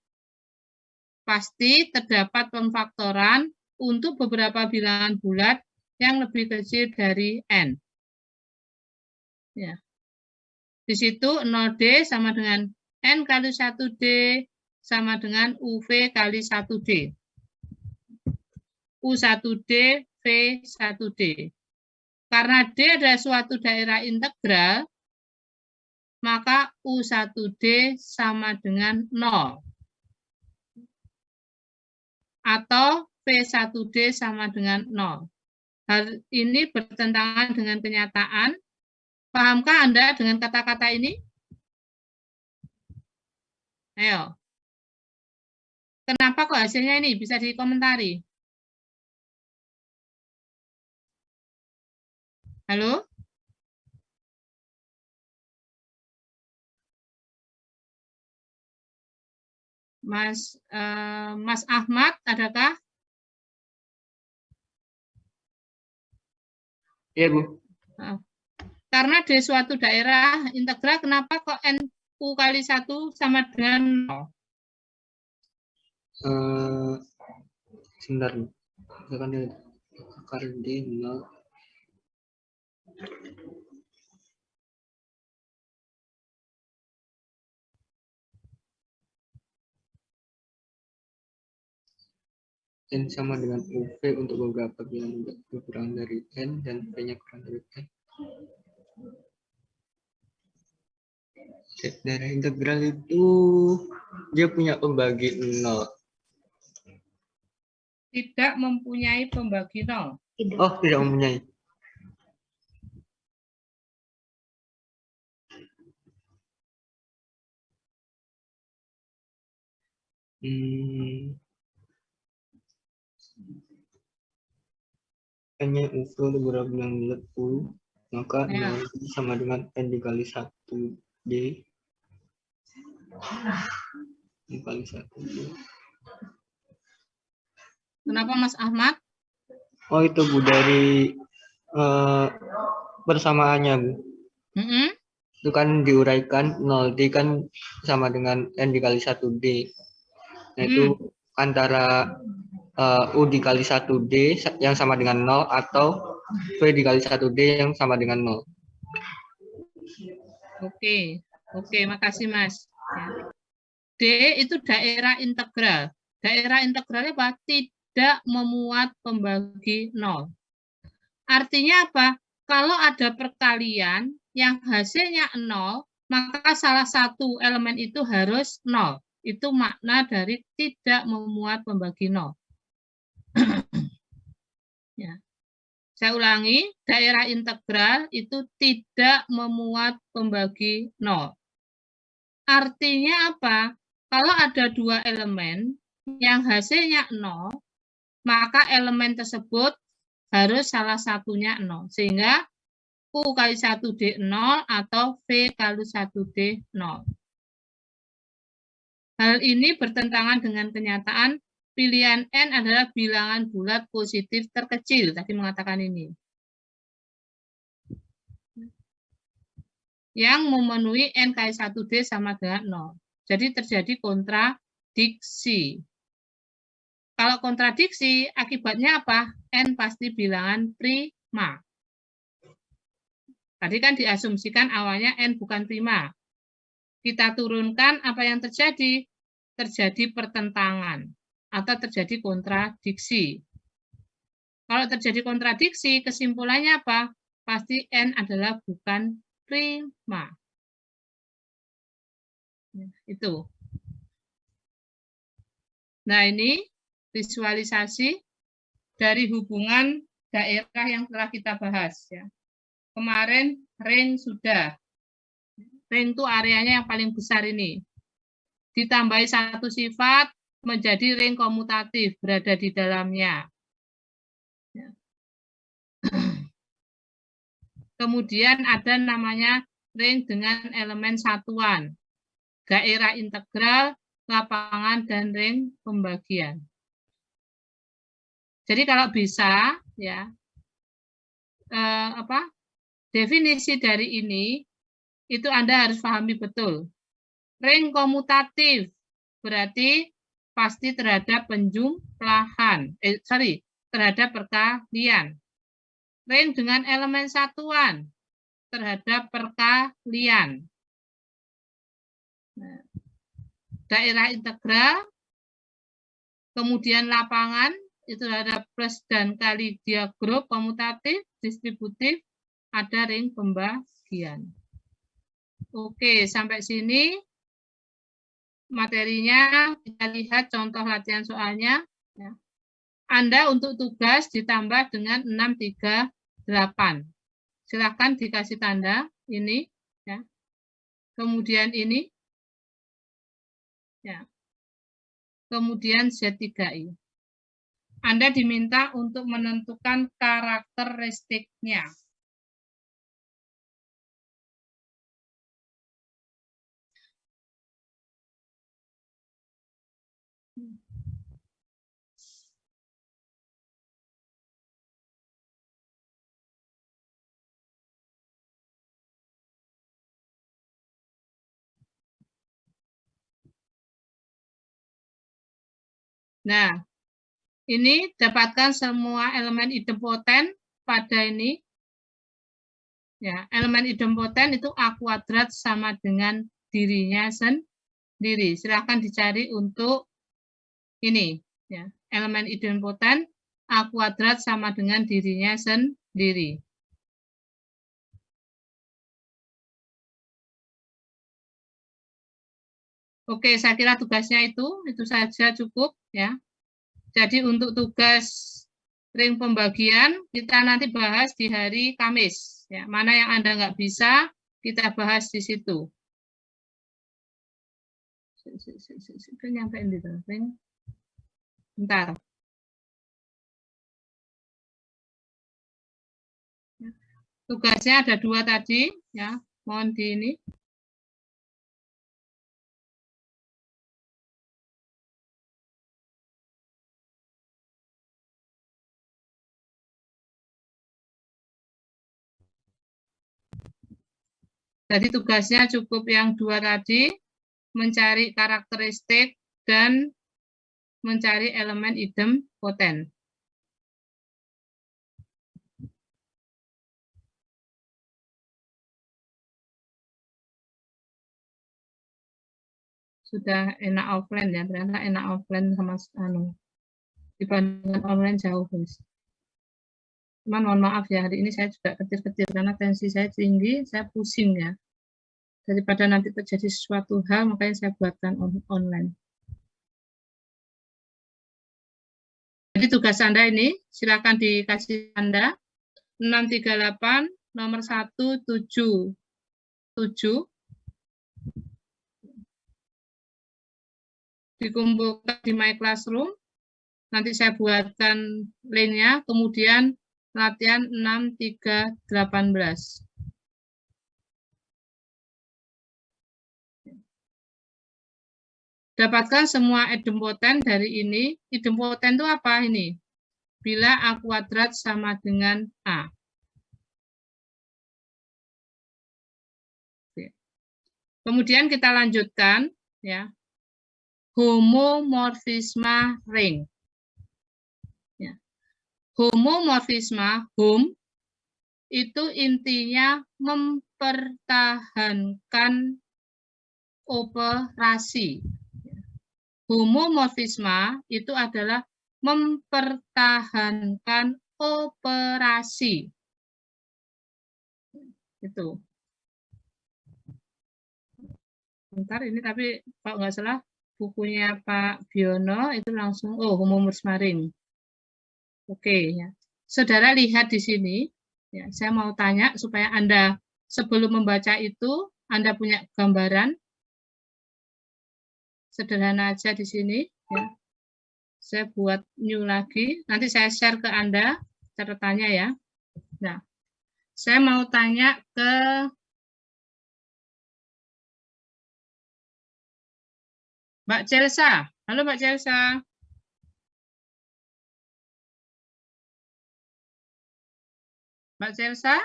Pasti terdapat pemfaktoran untuk beberapa bilangan bulat yang lebih kecil dari N. Ya. Di situ 0D sama dengan N kali 1D sama dengan UV kali 1D. U1D, V1D. Karena D adalah suatu daerah integral, maka U1D sama dengan 0. Atau V1D sama dengan 0. Hal ini bertentangan dengan kenyataan. Pahamkah Anda dengan kata-kata ini? Ayo. Kenapa kok hasilnya ini? Bisa dikomentari. Halo? Mas Ahmad, adakah? Iya, Bu. Karena di suatu daerah integral, kenapa kok NU kali 1 sama dengan 0? Sebentar, Bu. Misalkan dia akar D 0. N sama dengan UV untuk beberapa bilangan kurang dari N dan V-nya kurang dari N. Daerah integral itu dia punya pembagi 0. Tidak mempunyai pembagi 0. Oh, tidak mempunyai. N-nya UV untuk beberapa bilangan bulat 10, maka Ya. 0 sama dengan N dikali 1D. Dikali 1D. Kenapa Mas Ahmad? Oh, itu Bu, dari persamaannya, Bu. Itu kan diuraikan 0D kan sama dengan N dikali 1D. Nah, itu antara U dikali 1D yang sama dengan 0 atau V dikali 1D yang sama dengan 0. Oke, makasih Mas. Ya. D itu daerah integral. Daerah integralnya apa? Tidak memuat pembagi 0. Artinya apa? Kalau ada perkalian yang hasilnya 0, maka salah satu elemen itu harus 0. Itu makna dari tidak memuat pembagi 0. Ya. Saya ulangi, daerah integral itu tidak memuat pembagi 0. Artinya apa? Kalau ada dua elemen yang hasilnya 0, maka elemen tersebut harus salah satunya 0. Sehingga U kali 1D 0 atau V kali 1D 0. Hal ini bertentangan dengan kenyataan pilihan N adalah bilangan bulat positif terkecil. Tadi mengatakan ini. Yang memenuhi N kali 1D sama dengan 0. Jadi terjadi kontradiksi. Kalau kontradiksi, akibatnya apa? N pasti bilangan prima. Tadi kan diasumsikan awalnya N bukan prima. Kita turunkan, apa yang terjadi? Terjadi pertentangan atau terjadi kontradiksi. Kalau terjadi kontradiksi, kesimpulannya apa? Pasti N adalah bukan prima. Itu. Nah, ini visualisasi dari hubungan daerah yang telah kita bahas. Ya. Kemarin ring sudah. Ring itu areanya yang paling besar ini. Ditambahi satu sifat menjadi ring komutatif berada di dalamnya. Ya. Kemudian ada namanya ring dengan elemen satuan, daerah integral, lapangan, dan ring pembagian. Jadi kalau bisa, ya, definisi dari ini itu Anda harus pahami betul. Ring komutatif berarti pasti terhadap penjumlahan, terhadap perkalian. Ring dengan elemen satuan terhadap perkalian. Nah, daerah integral, kemudian lapangan, itu ada plus dan kali dia grup komutatif, distributif, ada ring pembagian. Oke, sampai sini materinya. Kita lihat contoh latihan soalnya. Ya. Anda untuk tugas ditambah dengan 638. Silakan dikasih tanda ini, ya. Kemudian ini, ya. Kemudian Z3I. Anda diminta untuk menentukan karakteristiknya. Nah, ini dapatkan semua elemen idempoten pada ini. Ya, elemen idempoten itu A kuadrat sama dengan dirinya sendiri. Silakan dicari untuk ini. Ya, elemen idempoten A kuadrat sama dengan dirinya sendiri. Oke, saya kira tugasnya itu saja cukup ya. Jadi untuk tugas ring pembagian kita nanti bahas di hari Kamis. Ya, mana yang Anda nggak bisa kita bahas di situ. Nyampein di ring. Bentar. Tugasnya ada 2 tadi ya. Mohon di ini. Jadi tugasnya cukup yang 2 tadi, mencari karakteristik dan mencari elemen idempoten. Sudah enak offline ya, ternyata enak offline sama dibandingkan online jauh guys. Cuman mohon maaf ya, hari ini saya juga ketir-ketir karena tensi saya tinggi, saya pusing ya. Daripada nanti terjadi sesuatu hal, makanya saya buatkan online. Jadi tugas Anda ini, silakan dikasih Anda 638 nomor 177 dikumpulkan di My Classroom. Nanti saya buatkan linknya, kemudian latihan 6318. Dapatkan semua idempoten dari ini. Idempoten itu apa ini? Bila A kuadrat sama dengan A. Kemudian kita lanjutkan ya. Homomorfisme ring. Ya. Homomorfisme, itu intinya mempertahankan operasi. Homomorfisme itu adalah mempertahankan operasi. Itu. Bentar ini tapi kalau nggak salah bukunya Pak Biono itu langsung homomorfisme ring. Oke ya. Saudara lihat di sini ya, saya mau tanya supaya Anda sebelum membaca itu Anda punya gambaran. Sederhana aja di sini ya. Saya buat new lagi, nanti saya share ke Anda catatannya ya. Nah, saya mau tanya ke Mbak Celsa. Halo Mbak Celsa. Mbak Celsa?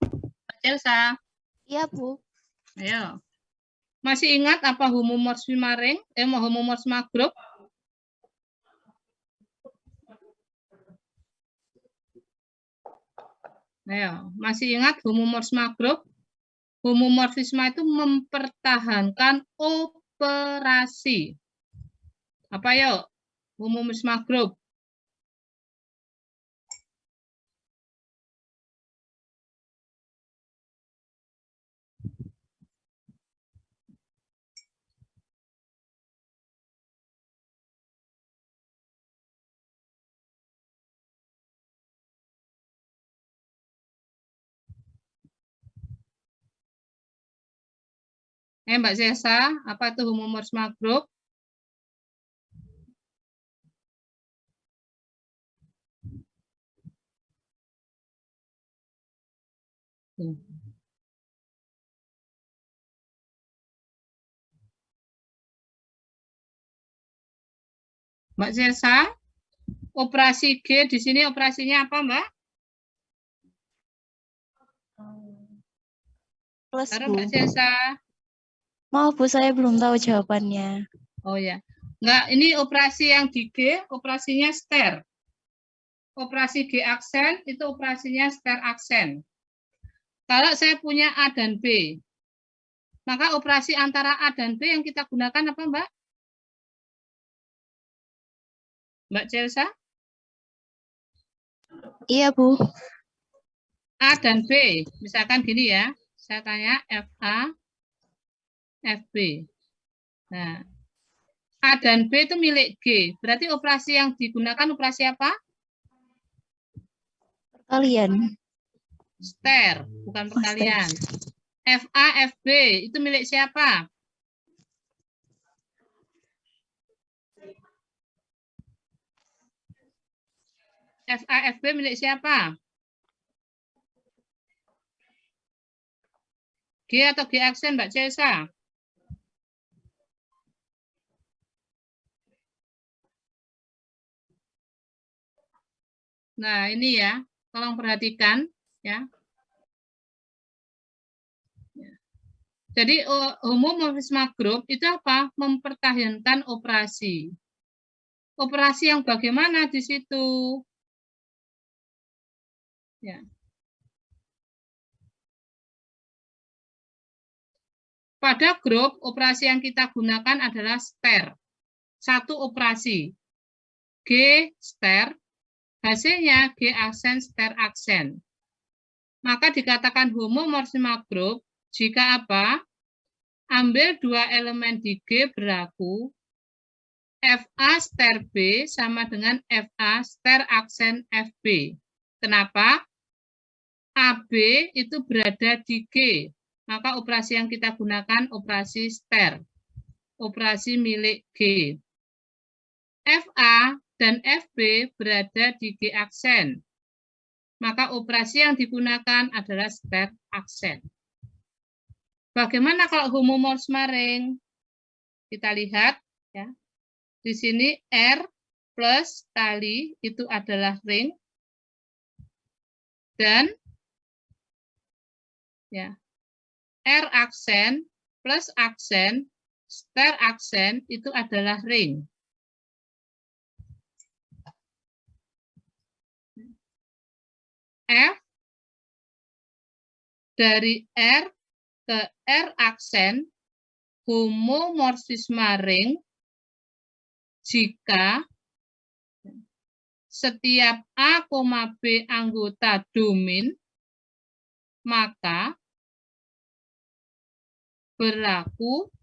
Mbak Celsa? Iya, Bu. Ayo. Masih ingat apa homomorfisme ring? Homomorfisme grup? Ayo, masih ingat homomorfisme grup? Homomorfisme itu mempertahankan operasi. Apa yuk? Homomorfisme grup. Mbak Zesa, apa itu homomorfisme grup? Mbak Zesa, operasi G di sini operasinya apa, Mbak? Plus, Baru Bu. Mbak Cesa. Maaf, Bu, saya belum tahu jawabannya. Oh ya. Enggak, ini operasi yang di G, operasinya ster. Operasi G aksen, itu operasinya ster aksen. Kalau saya punya A dan B, maka operasi antara A dan B yang kita gunakan apa, Mbak? Mbak Celsa? Iya, Bu. A dan B, misalkan gini ya, saya tanya FA, FB. Nah, A dan B itu milik G, berarti operasi yang digunakan operasi apa? Perkalian. Ster, bukan perkalian. FA, FB, itu milik siapa? FA, FB milik siapa? G atau G aksen, Mbak Cesa? Nah, ini ya, tolong perhatikan ya. Jadi homomorfisme grup itu apa? Mempertahankan operasi. Operasi yang bagaimana di situ? Ya. Pada grup, operasi yang kita gunakan adalah ster. Satu operasi. G ster, hasilnya G aksen ster aksen. Maka dikatakan homomorfisme grup jika apa? Ambil dua elemen di G berlaku FA ster B sama dengan FA ster aksen FB. Kenapa? AB itu berada di G. Maka operasi yang kita gunakan operasi ster. Operasi milik G. FA dan FB berada di G aksen. Maka operasi yang digunakan adalah ster aksen. Bagaimana kalau homomorfisme ring? Kita lihat ya. Di sini R plus kali itu adalah ring. Dan ya, R aksen plus aksen, ster aksen itu adalah ring. F dari R ke R aksen homomorfisme ring jika setiap A, B anggota domain maka berlaku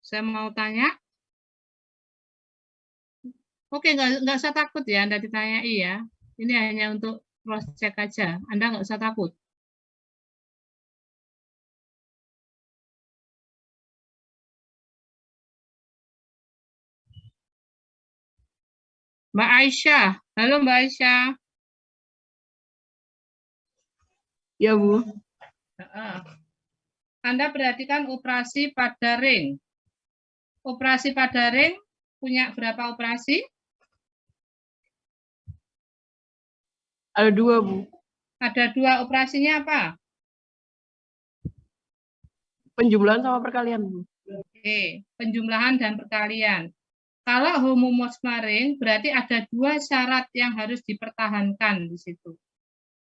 saya mau tanya. Oke, nggak usah takut ya Anda ditanyai ya. Ini hanya untuk cross check aja. Anda nggak usah takut. Mbak Aisyah. Halo Mbak Aisyah. Ya, Bu. Anda perhatikan operasi pada ring. Operasi pada ring punya berapa operasi? Ada dua, Bu. Ada dua, operasinya apa? Penjumlahan sama perkalian, Bu. Oke, penjumlahan dan perkalian. Kalau homomorfisme ring berarti ada dua syarat yang harus dipertahankan di situ.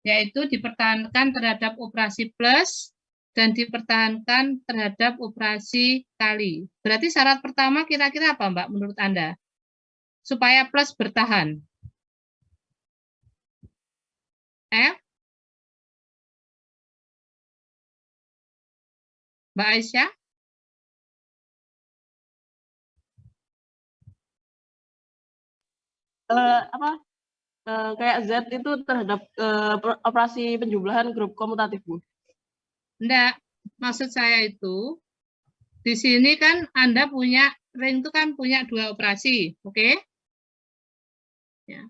Yaitu dipertahankan terhadap operasi plus dan dipertahankan terhadap operasi kali. Berarti syarat pertama kira-kira apa, Mbak, menurut Anda? Supaya plus bertahan. F? Mbak Aisyah? Kayak Z itu terhadap operasi penjumlahan grup komutatif, Bu. Enggak, maksud saya itu di sini kan Anda punya ring itu kan punya dua operasi, oke? Ya.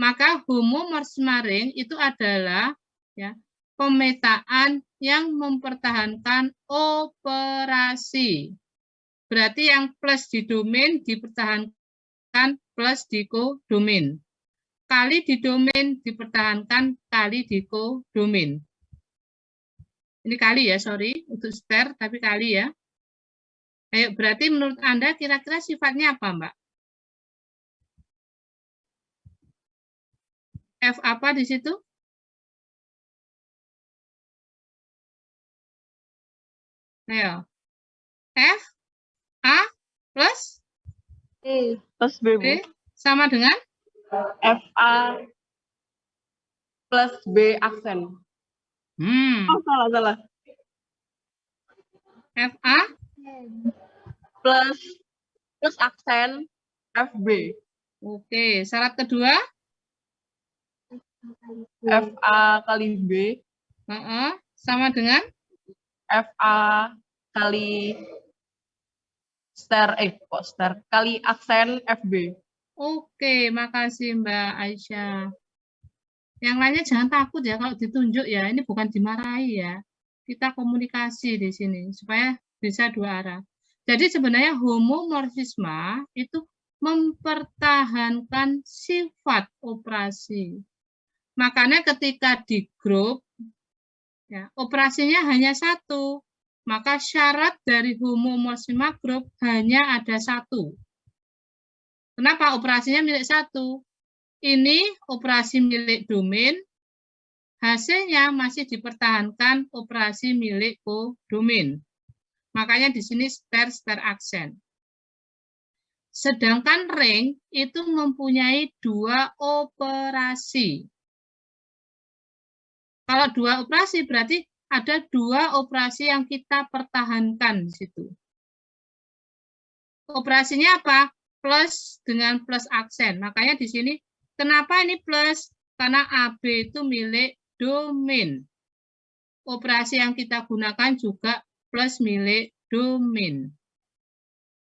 Maka homomorfisme ring itu adalah ya, pemetaan yang mempertahankan operasi. Berarti yang plus di domain dipertahankan plus di kodomain. kali di domain dipertahankan kali di kodomain. Ini kali ya, sorry, untuk star, tapi kali ya. Ayo, berarti menurut Anda kira-kira sifatnya apa, Mbak? F apa di situ? Ayo. F, A, plus Plus B, Bu. B, sama dengan? FA plus B aksen. Oh, salah. FA Plus aksen FB. Oke, syarat kedua? FA kali B. Sama dengan? FA kali star kali aksen FB. Oke, makasih Mbak Aisyah. Yang lainnya jangan takut ya kalau ditunjuk ya. Ini bukan dimarahi ya. Kita komunikasi di sini supaya bisa dua arah. Jadi sebenarnya homomorfisme itu mempertahankan sifat operasi. Makanya ketika di grup, ya, operasinya hanya satu. Maka syarat dari homomorfisme grup hanya ada satu. Kenapa operasinya milik satu? Ini operasi milik domain, hasilnya masih dipertahankan operasi milik kodomain. Makanya di sini star aksen. Sedangkan ring itu mempunyai dua operasi. Kalau dua operasi berarti ada dua operasi yang kita pertahankan di situ. Operasinya apa? Plus dengan plus aksen. Makanya di sini kenapa ini plus? Karena AB itu milik domain. Operasi yang kita gunakan juga plus milik domain.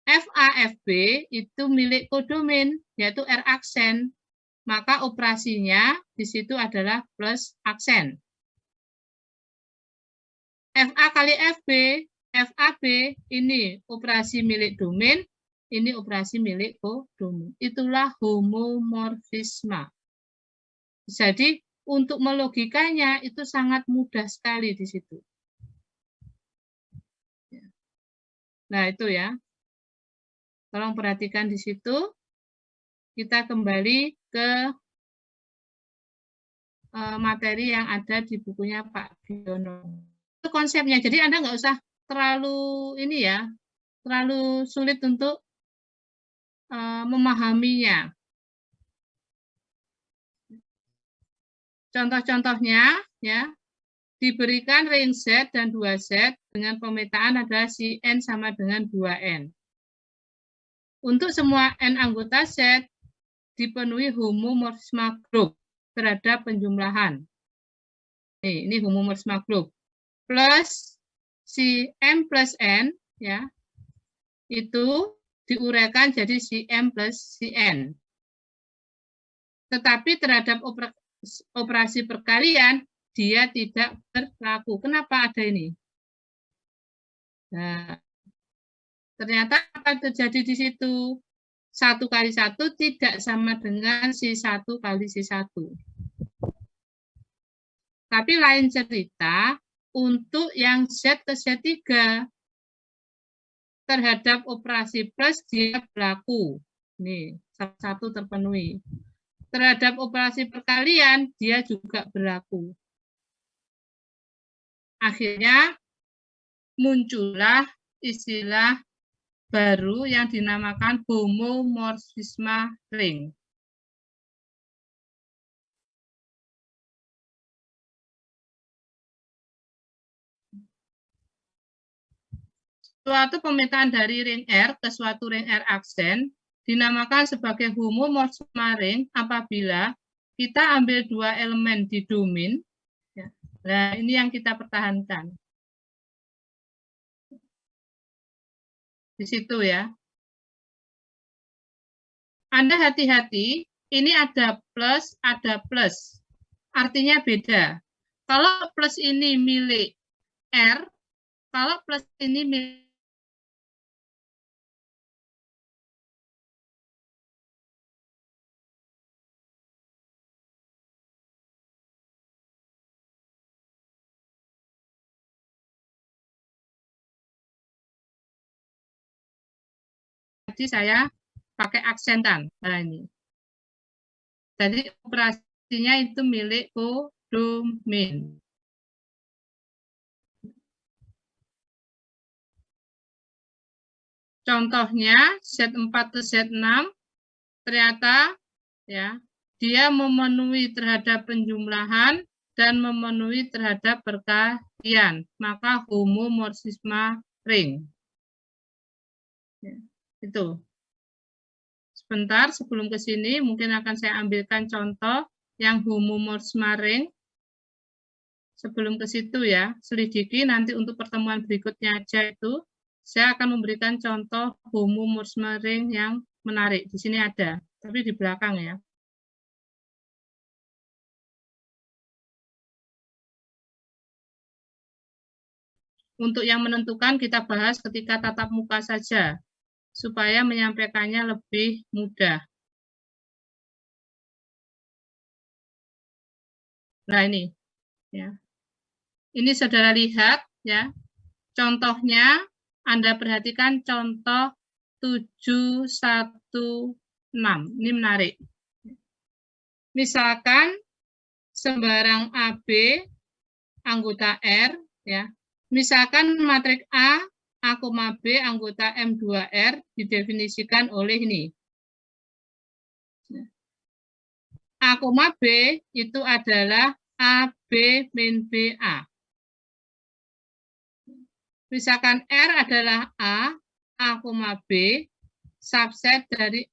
FAFB itu milik kodomain, yaitu R aksen. Maka operasinya di situ adalah plus aksen. FA kali FB, FAB ini operasi milik domain, ini operasi milik kodomain. Itulah homomorfisme. Jadi untuk melogikanya itu sangat mudah sekali di situ. Nah itu ya. Tolong perhatikan di situ. Kita kembali ke materi yang ada di bukunya Pak Biono. Itu konsepnya. Jadi Anda nggak usah terlalu ini ya, terlalu sulit untuk memahaminya. Contoh-contohnya ya, diberikan ring Z dan 2Z dengan pemetaan adalah si N sama dengan 2N. Untuk semua N anggota Z dipenuhi homomorfisme grup terhadap penjumlahan. Ini homomorfisme grup. Plus si M plus N ya, itu diuraikan jadi si M plus si N. Tetapi terhadap operasi perkalian dia tidak berlaku. Kenapa ada ini? Nah, ternyata apa terjadi di situ? 1 kali 1 tidak sama dengan si 1 kali si 1. Tapi lain cerita untuk yang Z ke Z3 terhadap operasi plus dia berlaku. Nih, satu terpenuhi. Terhadap operasi perkalian dia juga berlaku. Akhirnya muncullah istilah baru yang dinamakan homomorfisme ring. Suatu pemetaan dari ring R ke suatu ring R aksen dinamakan sebagai homomorfisme ring apabila kita ambil dua elemen di domain. Nah, ini yang kita pertahankan. Di situ ya. Anda hati-hati, ini ada plus. Artinya beda. Kalau plus ini milik R, kalau plus ini milik tadi saya pakai aksentan. Nah, ini. Jadi operasinya itu milik kodomain. Contohnya Z4 ke Z6 ternyata ya dia memenuhi terhadap penjumlahan dan memenuhi terhadap perkalian, maka homomorfisme ring. Ya, itu. Sebentar sebelum ke sini mungkin akan saya ambilkan contoh yang homomorfisme ring. Sebelum ke situ ya, selidiki nanti untuk pertemuan berikutnya aja itu saya akan memberikan contoh homomorfisme ring yang menarik. Di sini ada, tapi di belakang ya. Untuk yang menentukan kita bahas ketika tatap muka saja, supaya menyampaikannya lebih mudah. Nah ini, ya. Ini saudara lihat ya, contohnya Anda perhatikan contoh 716. Ini menarik. Misalkan sembarang AB anggota R ya. Misalkan matriks A, A, B anggota M2R didefinisikan oleh ini. A, B itu adalah AB min BA. Misalkan R adalah A, B, subset dari